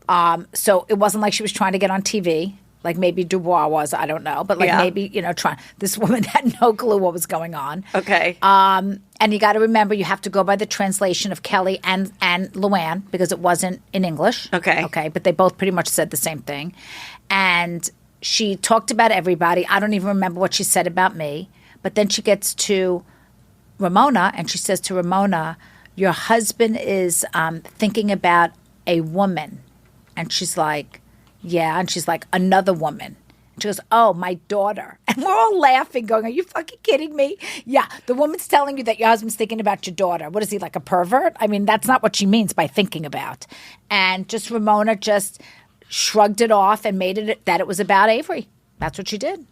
So it wasn't like she was trying to get on TV, like maybe Dubois was. I don't know, but like Yeah. maybe trying. This woman had no clue what was going on. Okay. And you got to remember, you have to go by the translation of Kelly and Luann because it wasn't in English. Okay. Okay, but they both pretty much said the same thing, and she talked about everybody. I don't even remember what she said about me. But then she gets to Ramona, and she says to Ramona, "Your husband is thinking about a woman," and she's like, "Yeah," and she's like, "Another woman." She goes, "Oh, my daughter." And we're all laughing, going, "Are you fucking kidding me?" Yeah, the woman's telling you that your husband's thinking about your daughter. What is he, like a pervert? I mean, that's not what she means by thinking about. And just Ramona just shrugged it off and made it that it was about Avery. That's what she did.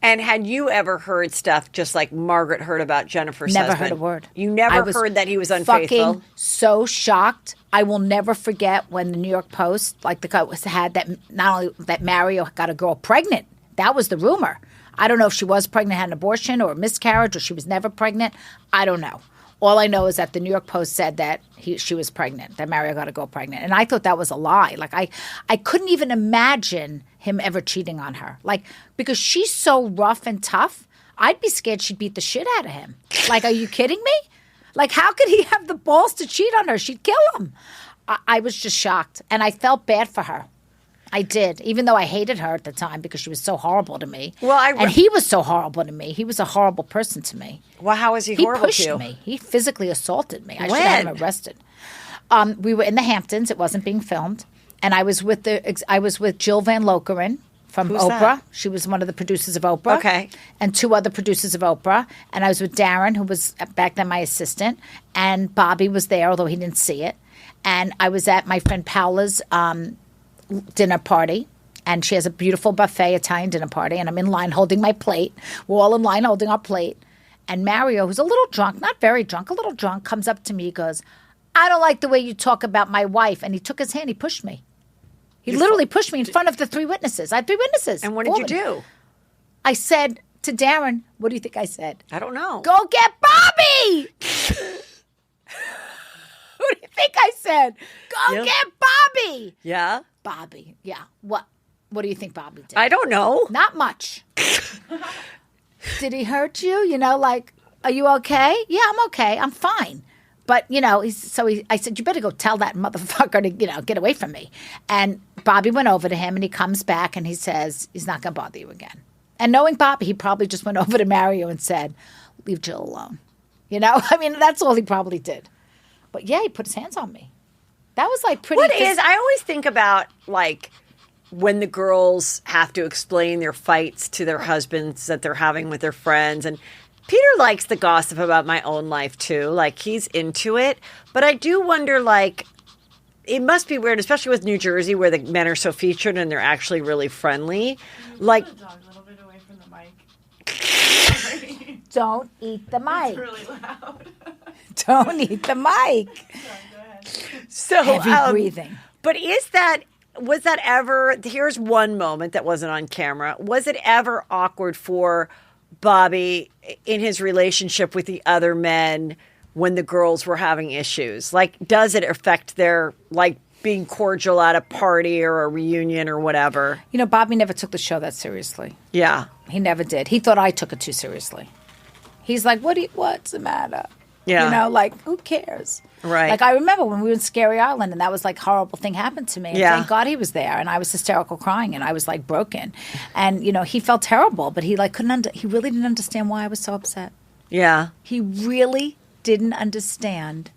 And had you ever heard stuff just like Margaret heard about Jennifer's Never husband? heard a word. You I never was heard that he was unfaithful? Fucking so shocked. I will never forget when the New York Post, like the guy had that, not only that Mario got a girl pregnant. That was the rumor. I don't know if she was pregnant, had an abortion or a miscarriage, or she was never pregnant. I don't know. All I know is that the New York Post said that she was pregnant, that Mario got a girl pregnant. And I thought that was a lie. Like, I couldn't even imagine him ever cheating on her. Like, because she's so rough and tough, I'd be scared she'd beat the shit out of him. Like, are you kidding me? Like, how could he have the balls to cheat on her? She'd kill him. I was just shocked, and I felt bad for her. I did, even though I hated her at the time because she was so horrible to me. Well, and he was so horrible to me. He was a horrible person to me. Well, how was he He horrible pushed to you? me. He physically assaulted me. I should When? have him arrested. We were in the Hamptons. It wasn't being filmed, and I was with Jill Van Lokeren from Who's Oprah. that? She was one of the producers of Oprah. Okay. And 2 other producers of Oprah. And I was with Darren, who was back then my assistant, and Bobby was there, although he didn't see it. And I was at my friend Paola's dinner party. And she has a beautiful buffet Italian dinner party, and I'm in line holding my plate. We're all in line holding our plate. And Mario, who's a little drunk, not very drunk, a little drunk, comes up to me. He goes, I don't like the way you talk about my wife. And he took his hand. He pushed me. He literally pushed me in front of the 3 witnesses. I had 3 witnesses. And what did you do? I said to Darren, what do you think I said? I don't know. Go get Bobby! What do you think I said? Go Yeah. get Bobby! Yeah? Bobby, yeah. What do you think Bobby did? I don't know. Not much. Did he hurt you? You know, like, are you okay? Yeah, I'm okay. I'm fine. But, you know, I said, you better go tell that motherfucker to, you know, get away from me. And Bobby went over to him, and he comes back, and he says, he's not going to bother you again. And knowing Bobby, he probably just went over to Mario and said, leave Jill alone. You know? I mean, that's all he probably did. But, yeah, he put his hands on me. That was, like, pretty... I always think about, like, when the girls have to explain their fights to their husbands that they're having with their friends. And Peter likes the gossip about my own life, too. Like, he's into it. But I do wonder, like, it must be weird, especially with New Jersey, where the men are so featured and they're actually really friendly. Like, Put the dog a little bit away from the mic. Don't eat the It's mic. really loud. Don't eat the mic. Sorry, go ahead. so Heavy breathing. But was that ever, here's one moment that wasn't on camera. Was it ever awkward for Bobby in his relationship with the other men when the girls were having issues? Like, does it affect their, like, being cordial at a party or a reunion or whatever? You know, Bobby never took the show that seriously. Yeah. He never did. He thought I took it too seriously. He's like, what's the matter? Yeah. You know, like, who cares? Right. Like, I remember when we were in Scary Island and that was like horrible thing happened to me. And Yeah. thank God he was there. And I was hysterical crying and I was like broken. And, you know, he felt terrible, but he like he really didn't understand why I was so upset. Yeah. He really didn't understand.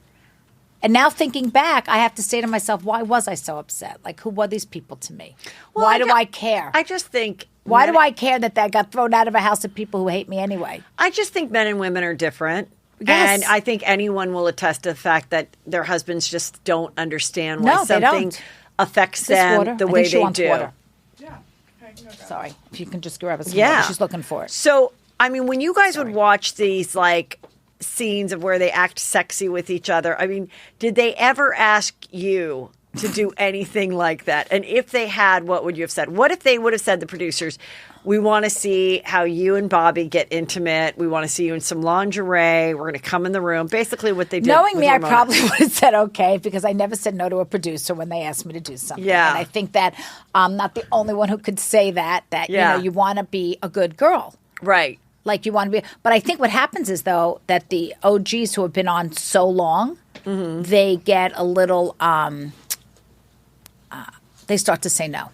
And now thinking back, I have to say to myself, why was I so upset? Like, who were these people to me? Why do I care? I just think. Why do I care that I got thrown out of a house of people who hate me anyway? I just think men and women are different. Yes. And I think anyone will attest to the fact that their husbands just don't understand why No, they something don't. affects This them water? the I way think she they wants do. water. Yeah. Okay, I can go grab it. Sorry, if you can just grab us some Yeah. water. She's looking for it. So, I mean, when you guys would watch these, like, scenes of where they act sexy with each other, I mean, did they ever ask you to do anything like that? And if they had, what would you have said? What if they would have said, the producers, we want to see how you and Bobby get intimate. We want to see you in some lingerie. We're going to come in the room. Basically what they did. Knowing with me, I Ramona. probably would have said okay because I never said no to a producer when they asked me to do something. Yeah. And I think that I'm not the only one who could say that Yeah. you know, you want to be a good girl. Right. Like you want to be. But I think what happens is, though, that the OGs who have been on so long, they get a little, they start to say no.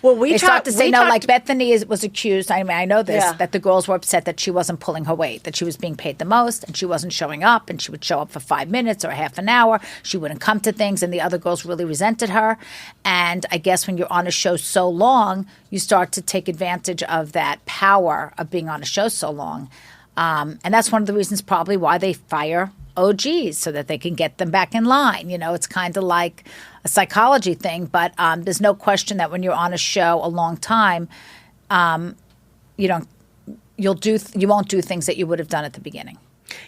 Well, They start to say no. Like Bethany was accused. I mean, I know this, Yeah. that the girls were upset that she wasn't pulling her weight, that she was being paid the most, and she wasn't showing up, and she would show up for 5 minutes or half an hour. She wouldn't come to things, and the other girls really resented her. And I guess when you're on a show so long, you start to take advantage of that power of being on a show so long. And that's one of the reasons probably why they fire OGs, so that they can get them back in line. You know, it's kind of like a psychology thing, but there's no question that when you're on a show a long time, you won't do things that you would have done at the beginning.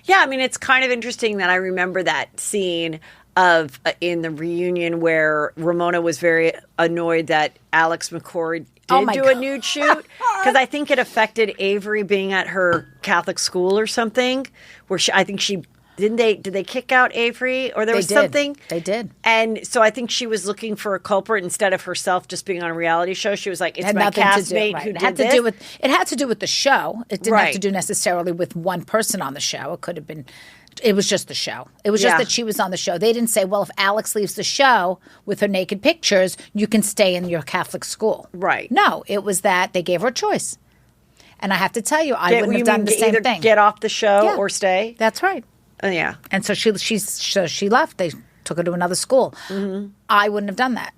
Yeah, I mean, it's kind of interesting that I remember that scene of in the reunion where Ramona was very annoyed that Alex McCord Oh did my do a God. nude shoot because I think it affected Avery being at her Catholic school or something. Where I think she did they kick out Avery or there was did. something They did. and so I think she was looking for a culprit instead of herself just being on a reality show. She was like, "It's It had my nothing to do. castmate Right. who It did had to this." do with it had to do with the show. It didn't have to Right. do necessarily with one person on the show. It could have been It was just the show. It was just Yeah. that she was on the show. They didn't say, well, if Alex leaves the show with her naked pictures, you can stay in your Catholic school. Right. No, it was that they gave her a choice. And I have to tell you, I You wouldn't have done mean the same either thing. Get off the show Yeah. or stay. That's right. Yeah. And so she left. They took her to another school. I wouldn't have done that.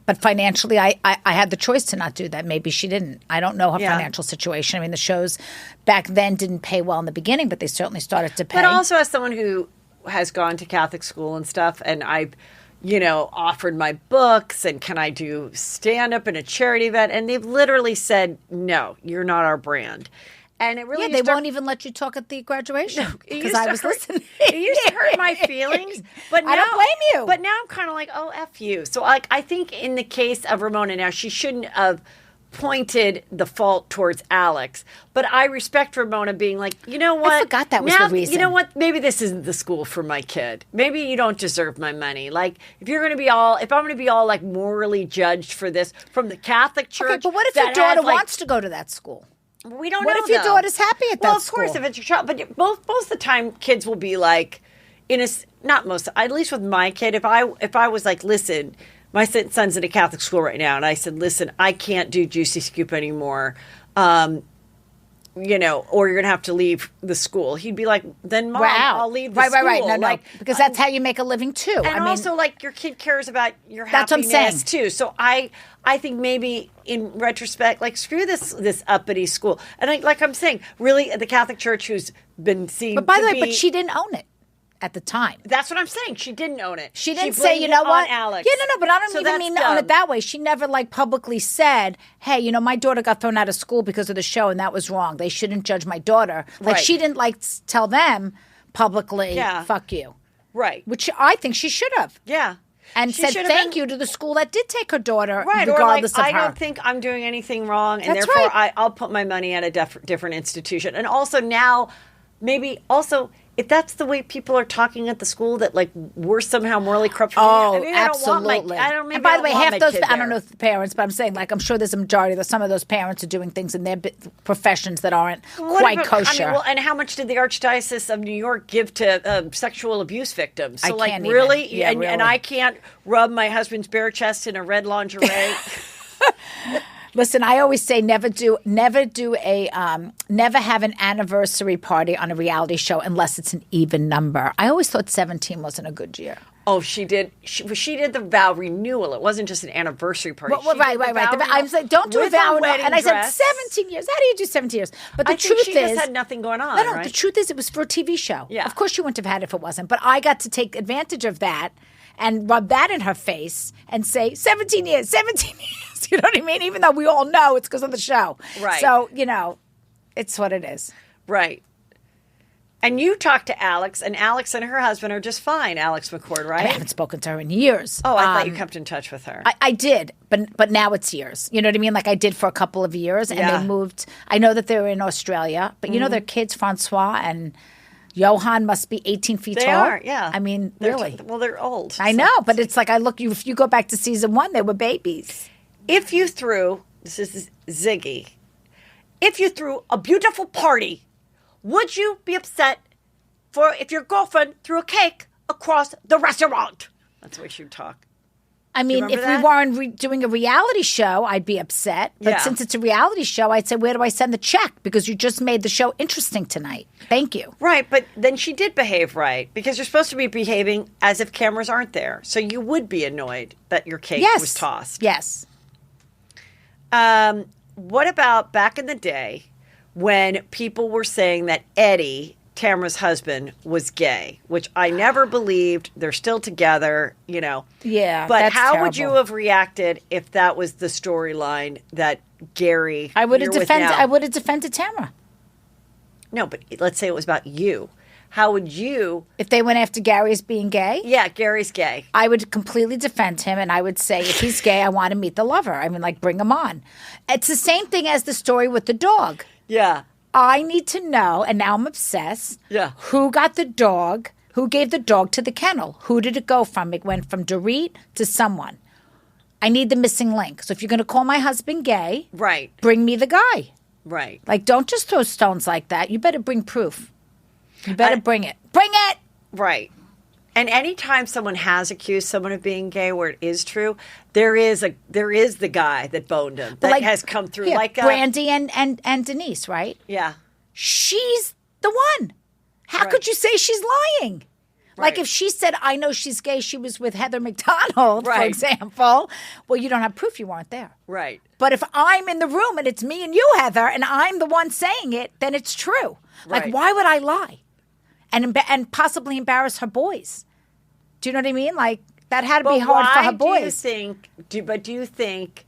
But financially, I had the choice to not do that. Maybe she didn't. I don't know her Yeah. financial situation. I mean, the shows back then didn't pay well in the beginning, but they certainly started to pay. But also, as someone who has gone to Catholic school and stuff, and I've, offered my books and can I do stand up in a charity event, and they've literally said, no, you're not our brand. And it really yeah, they won't even let you talk at the graduation It because used I to was hurt- listening. It used to hurt my feelings, but now, I don't blame you. But now I'm kind of like, oh, F you. So I think in the case of Ramona now, she shouldn't have pointed the fault towards Alex. But I respect Ramona being like, you know what? forgot that was Now, the reason. You know what? Maybe this isn't the school for my kid. Maybe you don't deserve my money. Like, if I'm going to be all like morally judged for this from the Catholic Church. Okay, but what if that your daughter has, like, wants to go to that school? we don't What know. if your though. daughter's happy at well, that of course, school? if it's your child, but most of the time, kids will be like, not most, at least with my kid. If I was like, listen, my son's in a Catholic school right now, and I said, listen, I can't do Juicy Scoop anymore. Or you're gonna have to leave the school. He'd be like, then mom, Wow. I'll leave the right, school. Right. No, like, because that's how you make a living too. and also, like, your kid cares about your That's what I'm happiness saying. too. So I think maybe in retrospect, like, screw this uppity school. And I'm saying, really, the Catholic Church, who's been seen. But by to the way, be, but she didn't own it at the time. That's what I'm saying. She didn't own it. She didn't say, blamed you know it what? on Alex. Yeah, no, but I don't So even that's mean to own dumb. it that way. She never publicly said, hey, my daughter got thrown out of school because of the show and that was wrong. They shouldn't judge my daughter. Right. She didn't tell them publicly, Yeah. fuck you. Right. Which I think she should have. Yeah. And She said should have thank been- you to the school that did take her daughter, Right, regardless or like, of her. I don't think I'm doing anything wrong, and That's therefore right. I'll put my money at a different institution. And also now, maybe also, if that's the way people are talking at the school, that like we're somehow morally corrupt. From Oh, maybe absolutely. I don't. Maybe and by I the way, don't want half my those, kid I don't there. know if the parents, but I'm saying, I'm sure there's a majority that some of those parents are doing things in their professions that aren't What quite about- kosher. and how much did the Archdiocese of New York give to sexual abuse victims? So, I can't even. really? Yeah, and really. I can't rub my husband's bare chest in a red lingerie. Listen, I always say never have an anniversary party on a reality show unless it's an even number. I always thought 17 wasn't a good year. Oh, she did. She did the vow renewal. It wasn't just an anniversary party. Well, She right. did the vow I'm renewal saying don't do a with vow a renewal. wedding And I said dress. 17 years. How do you do 17 years? But the I think truth she is, just had nothing going on. No, right? the truth is, it was for a TV show. Yeah. Of course, she wouldn't have had it if it wasn't. But I got to take advantage of that and rub that in her face and say 17 years, 17 years. You know what I mean? Even though we all know it's because of the show. Right. So it's what it is. Right. And you talked to Alex, and Alex and her husband are just fine. Alex McCord, I right? haven't spoken to her in years. Oh, I thought you kept in touch with her. I did, but now it's years. You know what I mean? Like I did for a couple of years, and Yeah. Mm-hmm. they moved. I know that they were in Australia, but their kids, Francois and Johan, must be 18 feet They tall. are, yeah. I mean, They're- really. Well, they're old. I so- know, but it's like if you go back to season 1, they were babies. If you threw, this is Ziggy, if you threw a beautiful party, would you be upset if your girlfriend threw a cake across the restaurant? That's the way she would talk. I mean, if remember we that? weren't doing a reality show, I'd be upset. But Yeah. since it's a reality show, I'd say, where do I send the check? Because you just made the show interesting tonight. Thank you. Right, but then she did behave right because you're supposed to be behaving as if cameras aren't there. So you would be annoyed that your cake Yes. was tossed. Yes. What about back in the day when people were saying that Eddie, Tamara's husband, was gay, which I never believed. They're still together, Yeah, But that's how would you terrible. have reacted if that was the storyline that Gary I would have you're with defended. now? I would have defended Tamara No, but let's say it was about you. How would you? if they went after Gary as being gay. Yeah, Gary's gay. I would completely defend him, and I would say, if he's gay, I want to meet the lover. I mean, bring him on. It's the same thing as the story with the dog. Yeah. I need to know, and now I'm obsessed. Yeah. Who got the dog? Who gave the dog to the kennel? Who did it go from? It went from Dorit to someone. I need the missing link. So if you're going to call my husband gay, Right. bring me the guy. Right. Don't just throw stones like that. You better bring proof. You better bring it. Bring it! Right. And anytime someone has accused someone of being gay where it is true, there is the guy that boned him that has come through. Here, like Brandy and Denise, right? Yeah. She's the one. How Right. could you say she's lying? Like Right. if she said, I know she's gay, she was with Heather McDonald, for Right. example. Well, you don't have proof you weren't there. Right. But if I'm in the room and it's me and you, Heather, and I'm the one saying it, then it's true. Like, Right. why would I lie? And possibly embarrass her boys. Do you know what I mean? Like, that had to be hard for her boys. Do you think,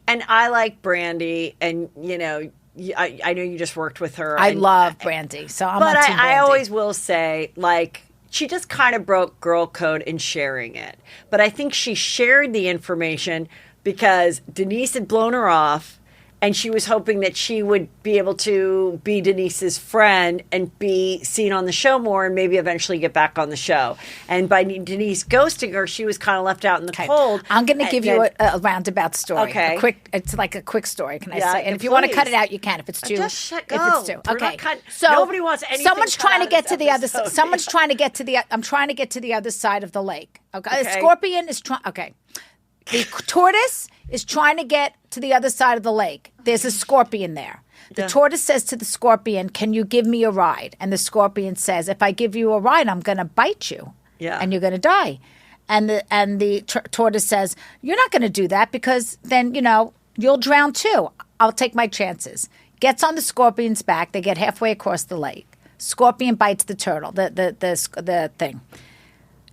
and I like Brandy, and, you know, I know you just worked with her. I and, love Brandy, so I'm But on Team I Brandy. always will say, like, she just kind of broke girl code in sharing it. But I think she shared the information because Denise had blown her off, and she was hoping that she would be able to be Denise's friend and be seen on the show more and maybe eventually get back on the show. And by Denise ghosting her, she was kind of left out in the cold. I'm going to And give you a roundabout story. Okay. It's like a quick story. Can I Yeah, say? And if you want to cut please. it out, you can. If it's too, Just if go. it's too, We're okay. not cut- So nobody wants anything someone's cut trying to out get of to this the other. episode. Someone's trying to get to the. I'm trying to get to the other side of the lake. Okay. Okay. A scorpion is trying. Okay. The tortoise is trying to get to the other side of the lake. There's a scorpion there. The tortoise says to the scorpion, "Can you give me a ride?" And the scorpion says, "If I give you a ride, I'm going to bite you, and you're going to die." And the tortoise says, "You're not going to do that because then you'll drown too. I'll take my chances." Gets on the scorpion's back. They get halfway across the lake. Scorpion bites the turtle. The thing.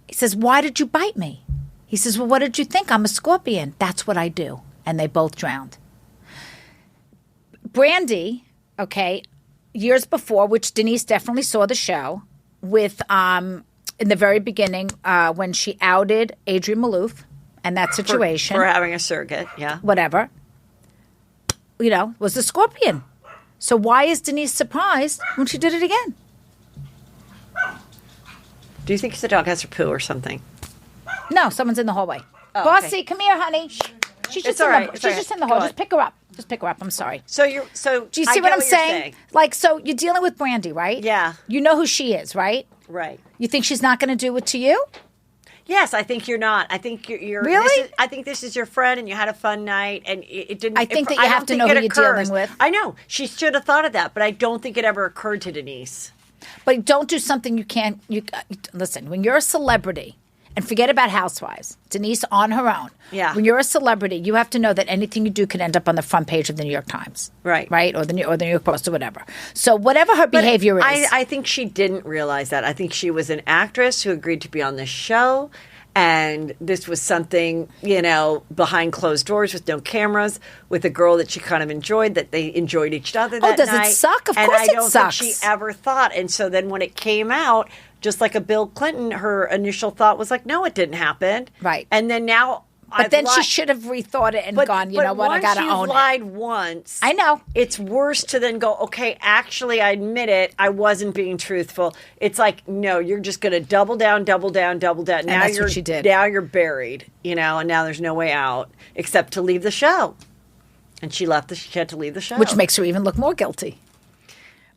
He says, "Why did you bite me?" He says, "Well, what did you think? I'm a scorpion. That's what I do." And they both drowned. Brandy, okay, years before, which Denise definitely saw the show, with in the very beginning when she outed Adrienne Maloof and that situation. For having a surrogate, yeah. Whatever, was the scorpion. So why is Denise surprised when she did it again? Do you think the dog has her poo or something? No, someone's in the hallway. Oh, Bossy, okay. come here, honey. She's just all in right. the, It's she's all just right. in the Go hall. on. Just pick her up. Just pick her up. I'm sorry. So Do you see what I'm saying? Like, so you're dealing with Brandy, right? Yeah. You know who she is, right? Right. You think she's not going to do it to you? Yes, I think you're not. I think you're Really? I think this is your friend, and you had a fun night, and it didn't. I think that you I have don't to think know it who you're dealing occurs. with. I know she should have thought of that, but I don't think it ever occurred to Denise. But don't do something you can't. Listen, when you're a celebrity, and forget about Housewives, Denise on her own. Yeah. When you're a celebrity, you have to know that anything you do can end up on the front page of the New York Times. Right. Right? Or the New York Post or whatever. So whatever her behavior is. I think she didn't realize that. I think she was an actress who agreed to be on this show. And this was something, behind closed doors with no cameras, with a girl that she kind of enjoyed, that they enjoyed each other that does it night. suck? Of and course I it don't sucks. think she ever thought. And so then when it came out, just like a Bill Clinton, her initial thought was like, no, it didn't happen. Right. And then now but then she should have rethought it and gone, you know what, I got to own Once it. you've lied once. I know. It's worse to then go, okay, actually, I admit it. I wasn't being truthful. It's like, no, you're just going to double down. Now that's what she did. Now you're buried, and now there's no way out except to leave the show. And she left. She had to leave the show. Which makes her even look more guilty.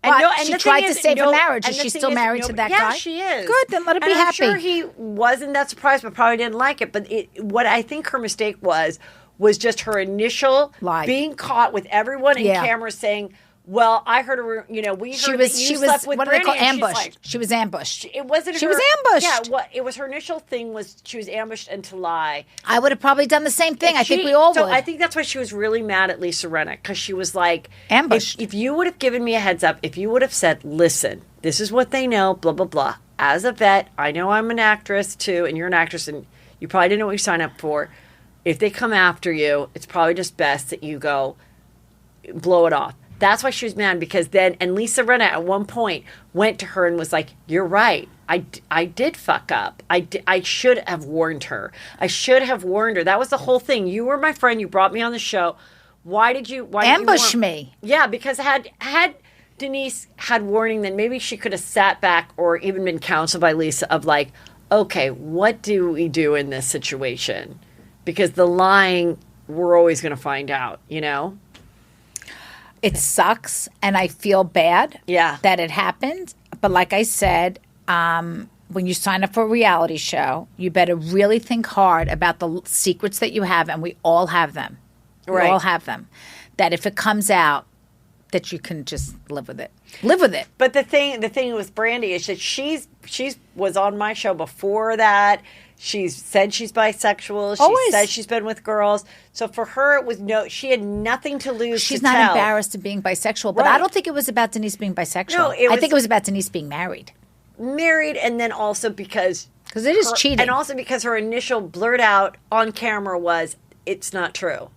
And But she the tried thing to is, save her marriage. and Is the she thing still is, married to that yeah, guy? Yeah, she is. Good, then let her be and I'm happy. sure he wasn't that surprised, but probably didn't like it. But what I think her mistake was just her initial Lie. being caught with everyone in Yeah. camera saying, well, I heard her, we heard She that was. you She slept was. with What do they call Brandy, and she's ambushed? like, She was ambushed. it wasn't She her, was ambushed. Yeah, it was her initial thing was she was ambushed and to lie. I would have probably done the same thing. I think we all so would. I think that's why she was really mad at Lisa Rinna, because she was like, Ambushed. If you would have given me a heads up, if you would have said, listen, this is what they know, blah, blah, blah. As a vet, I know I'm an actress too, and you're an actress, and you probably didn't know what you signed up for. If they come after you, it's probably just best that you go blow it off. That's why she was mad, because then, and Lisa Rinna at one point went to her and was like, you're right. I did fuck up. I should have warned her. I should have warned her. That was the whole thing. You were my friend. You brought me on the show. Why did you ambush me? Yeah, because had Denise had warning, then maybe she could have sat back or even been counseled by Lisa of like, okay, what do we do in this situation? Because the lying, we're always going to find out, It sucks, and I feel bad Yeah. that it happened. But like I said, when you sign up for a reality show, you better really think hard about the secrets that you have, and we all have them. We Right. all have them. That if it comes out, that you can just live with it. Live with it. But the thing with Brandy is that she's was on my show before that. She's said she's bisexual. She Always. says she's been with girls. So for her, it was she had nothing to lose. She's to not tell. embarrassed of being bisexual, but I Right. don't think it was about Denise being bisexual. No, I think it was about Denise being married. Married, and then also because Because it is her- cheating. and also because her initial blurt out on camera was, "It's not true."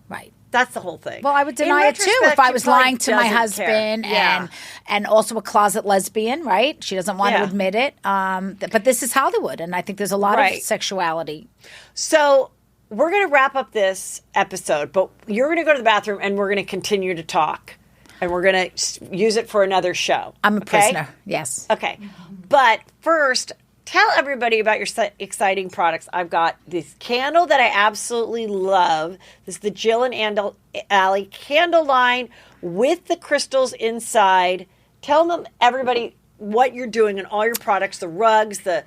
Right. That's the whole thing. Well, I would In deny it too if retrospect, I she was probably lying to my doesn't husband care. Yeah. and also a closet lesbian, right? She doesn't want Yeah. to admit it. But this is Hollywood, and I think there's a lot Right. of sexuality. So we're going to wrap up this episode, but you're going to go to the bathroom and we're going to continue to talk, and we're going to use it for another show. I'm a okay? prisoner. Yes. Okay. But first, tell everybody about your exciting products. I've got this candle that I absolutely love. This is the Jill and Allie candle line with the crystals inside. Tell them, everybody, what you're doing and all your products, the rugs, the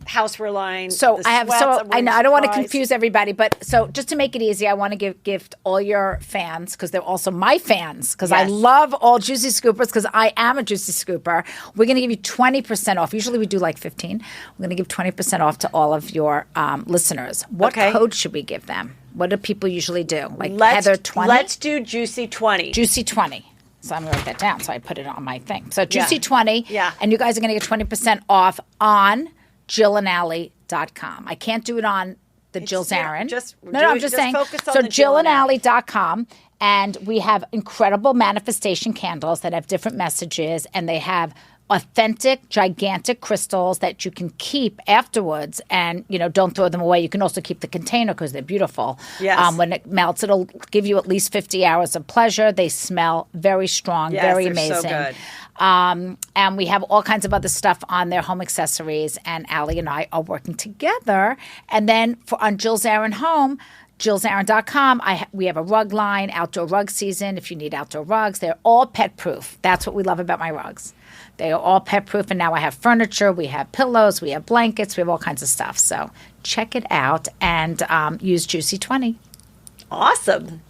houseware line. So the I have sweats. I'm I know really I don't want to surprised. confuse everybody, but so just to make it easy, I want to gift all your fans, because they're also my fans, because I Yes. love all Juicy Scoopers, because I am a Juicy Scooper. We're going to give you 20% off. Usually we do like 15. We're going to give 20% off to all of your listeners. What Okay. code should we give them? What do people usually do? Like Let's, Heather 20? Let's do Juicy 20. Juicy 20. So I'm going to write that down. So I put it on my thing. So Juicy Yeah. 20. Yeah. And you guys are going to get 20% off on JillAndAllie.com. I can't do it on the Jill Zarin. I'm just saying. focus on So the Jill and Allie. JillAndAllie.com. And we have incredible manifestation candles that have different messages, and they have authentic, gigantic crystals that you can keep afterwards, and don't throw them away. You can also keep the container because they're beautiful. Yes. When it melts, it'll give you at least 50 hours of pleasure. They smell very strong, Yes, very they're amazing. so good. And we have all kinds of other stuff on their home accessories, and Allie and I are working together. And then on Jill Zarin Home, JillZarin.com, we have a rug line, outdoor rug season. If you need outdoor rugs, they're all pet proof. That's what we love about my rugs. They are all pet proof, and now I have furniture, we have pillows, we have blankets, we have all kinds of stuff. So check it out and use Juicy 20. Awesome.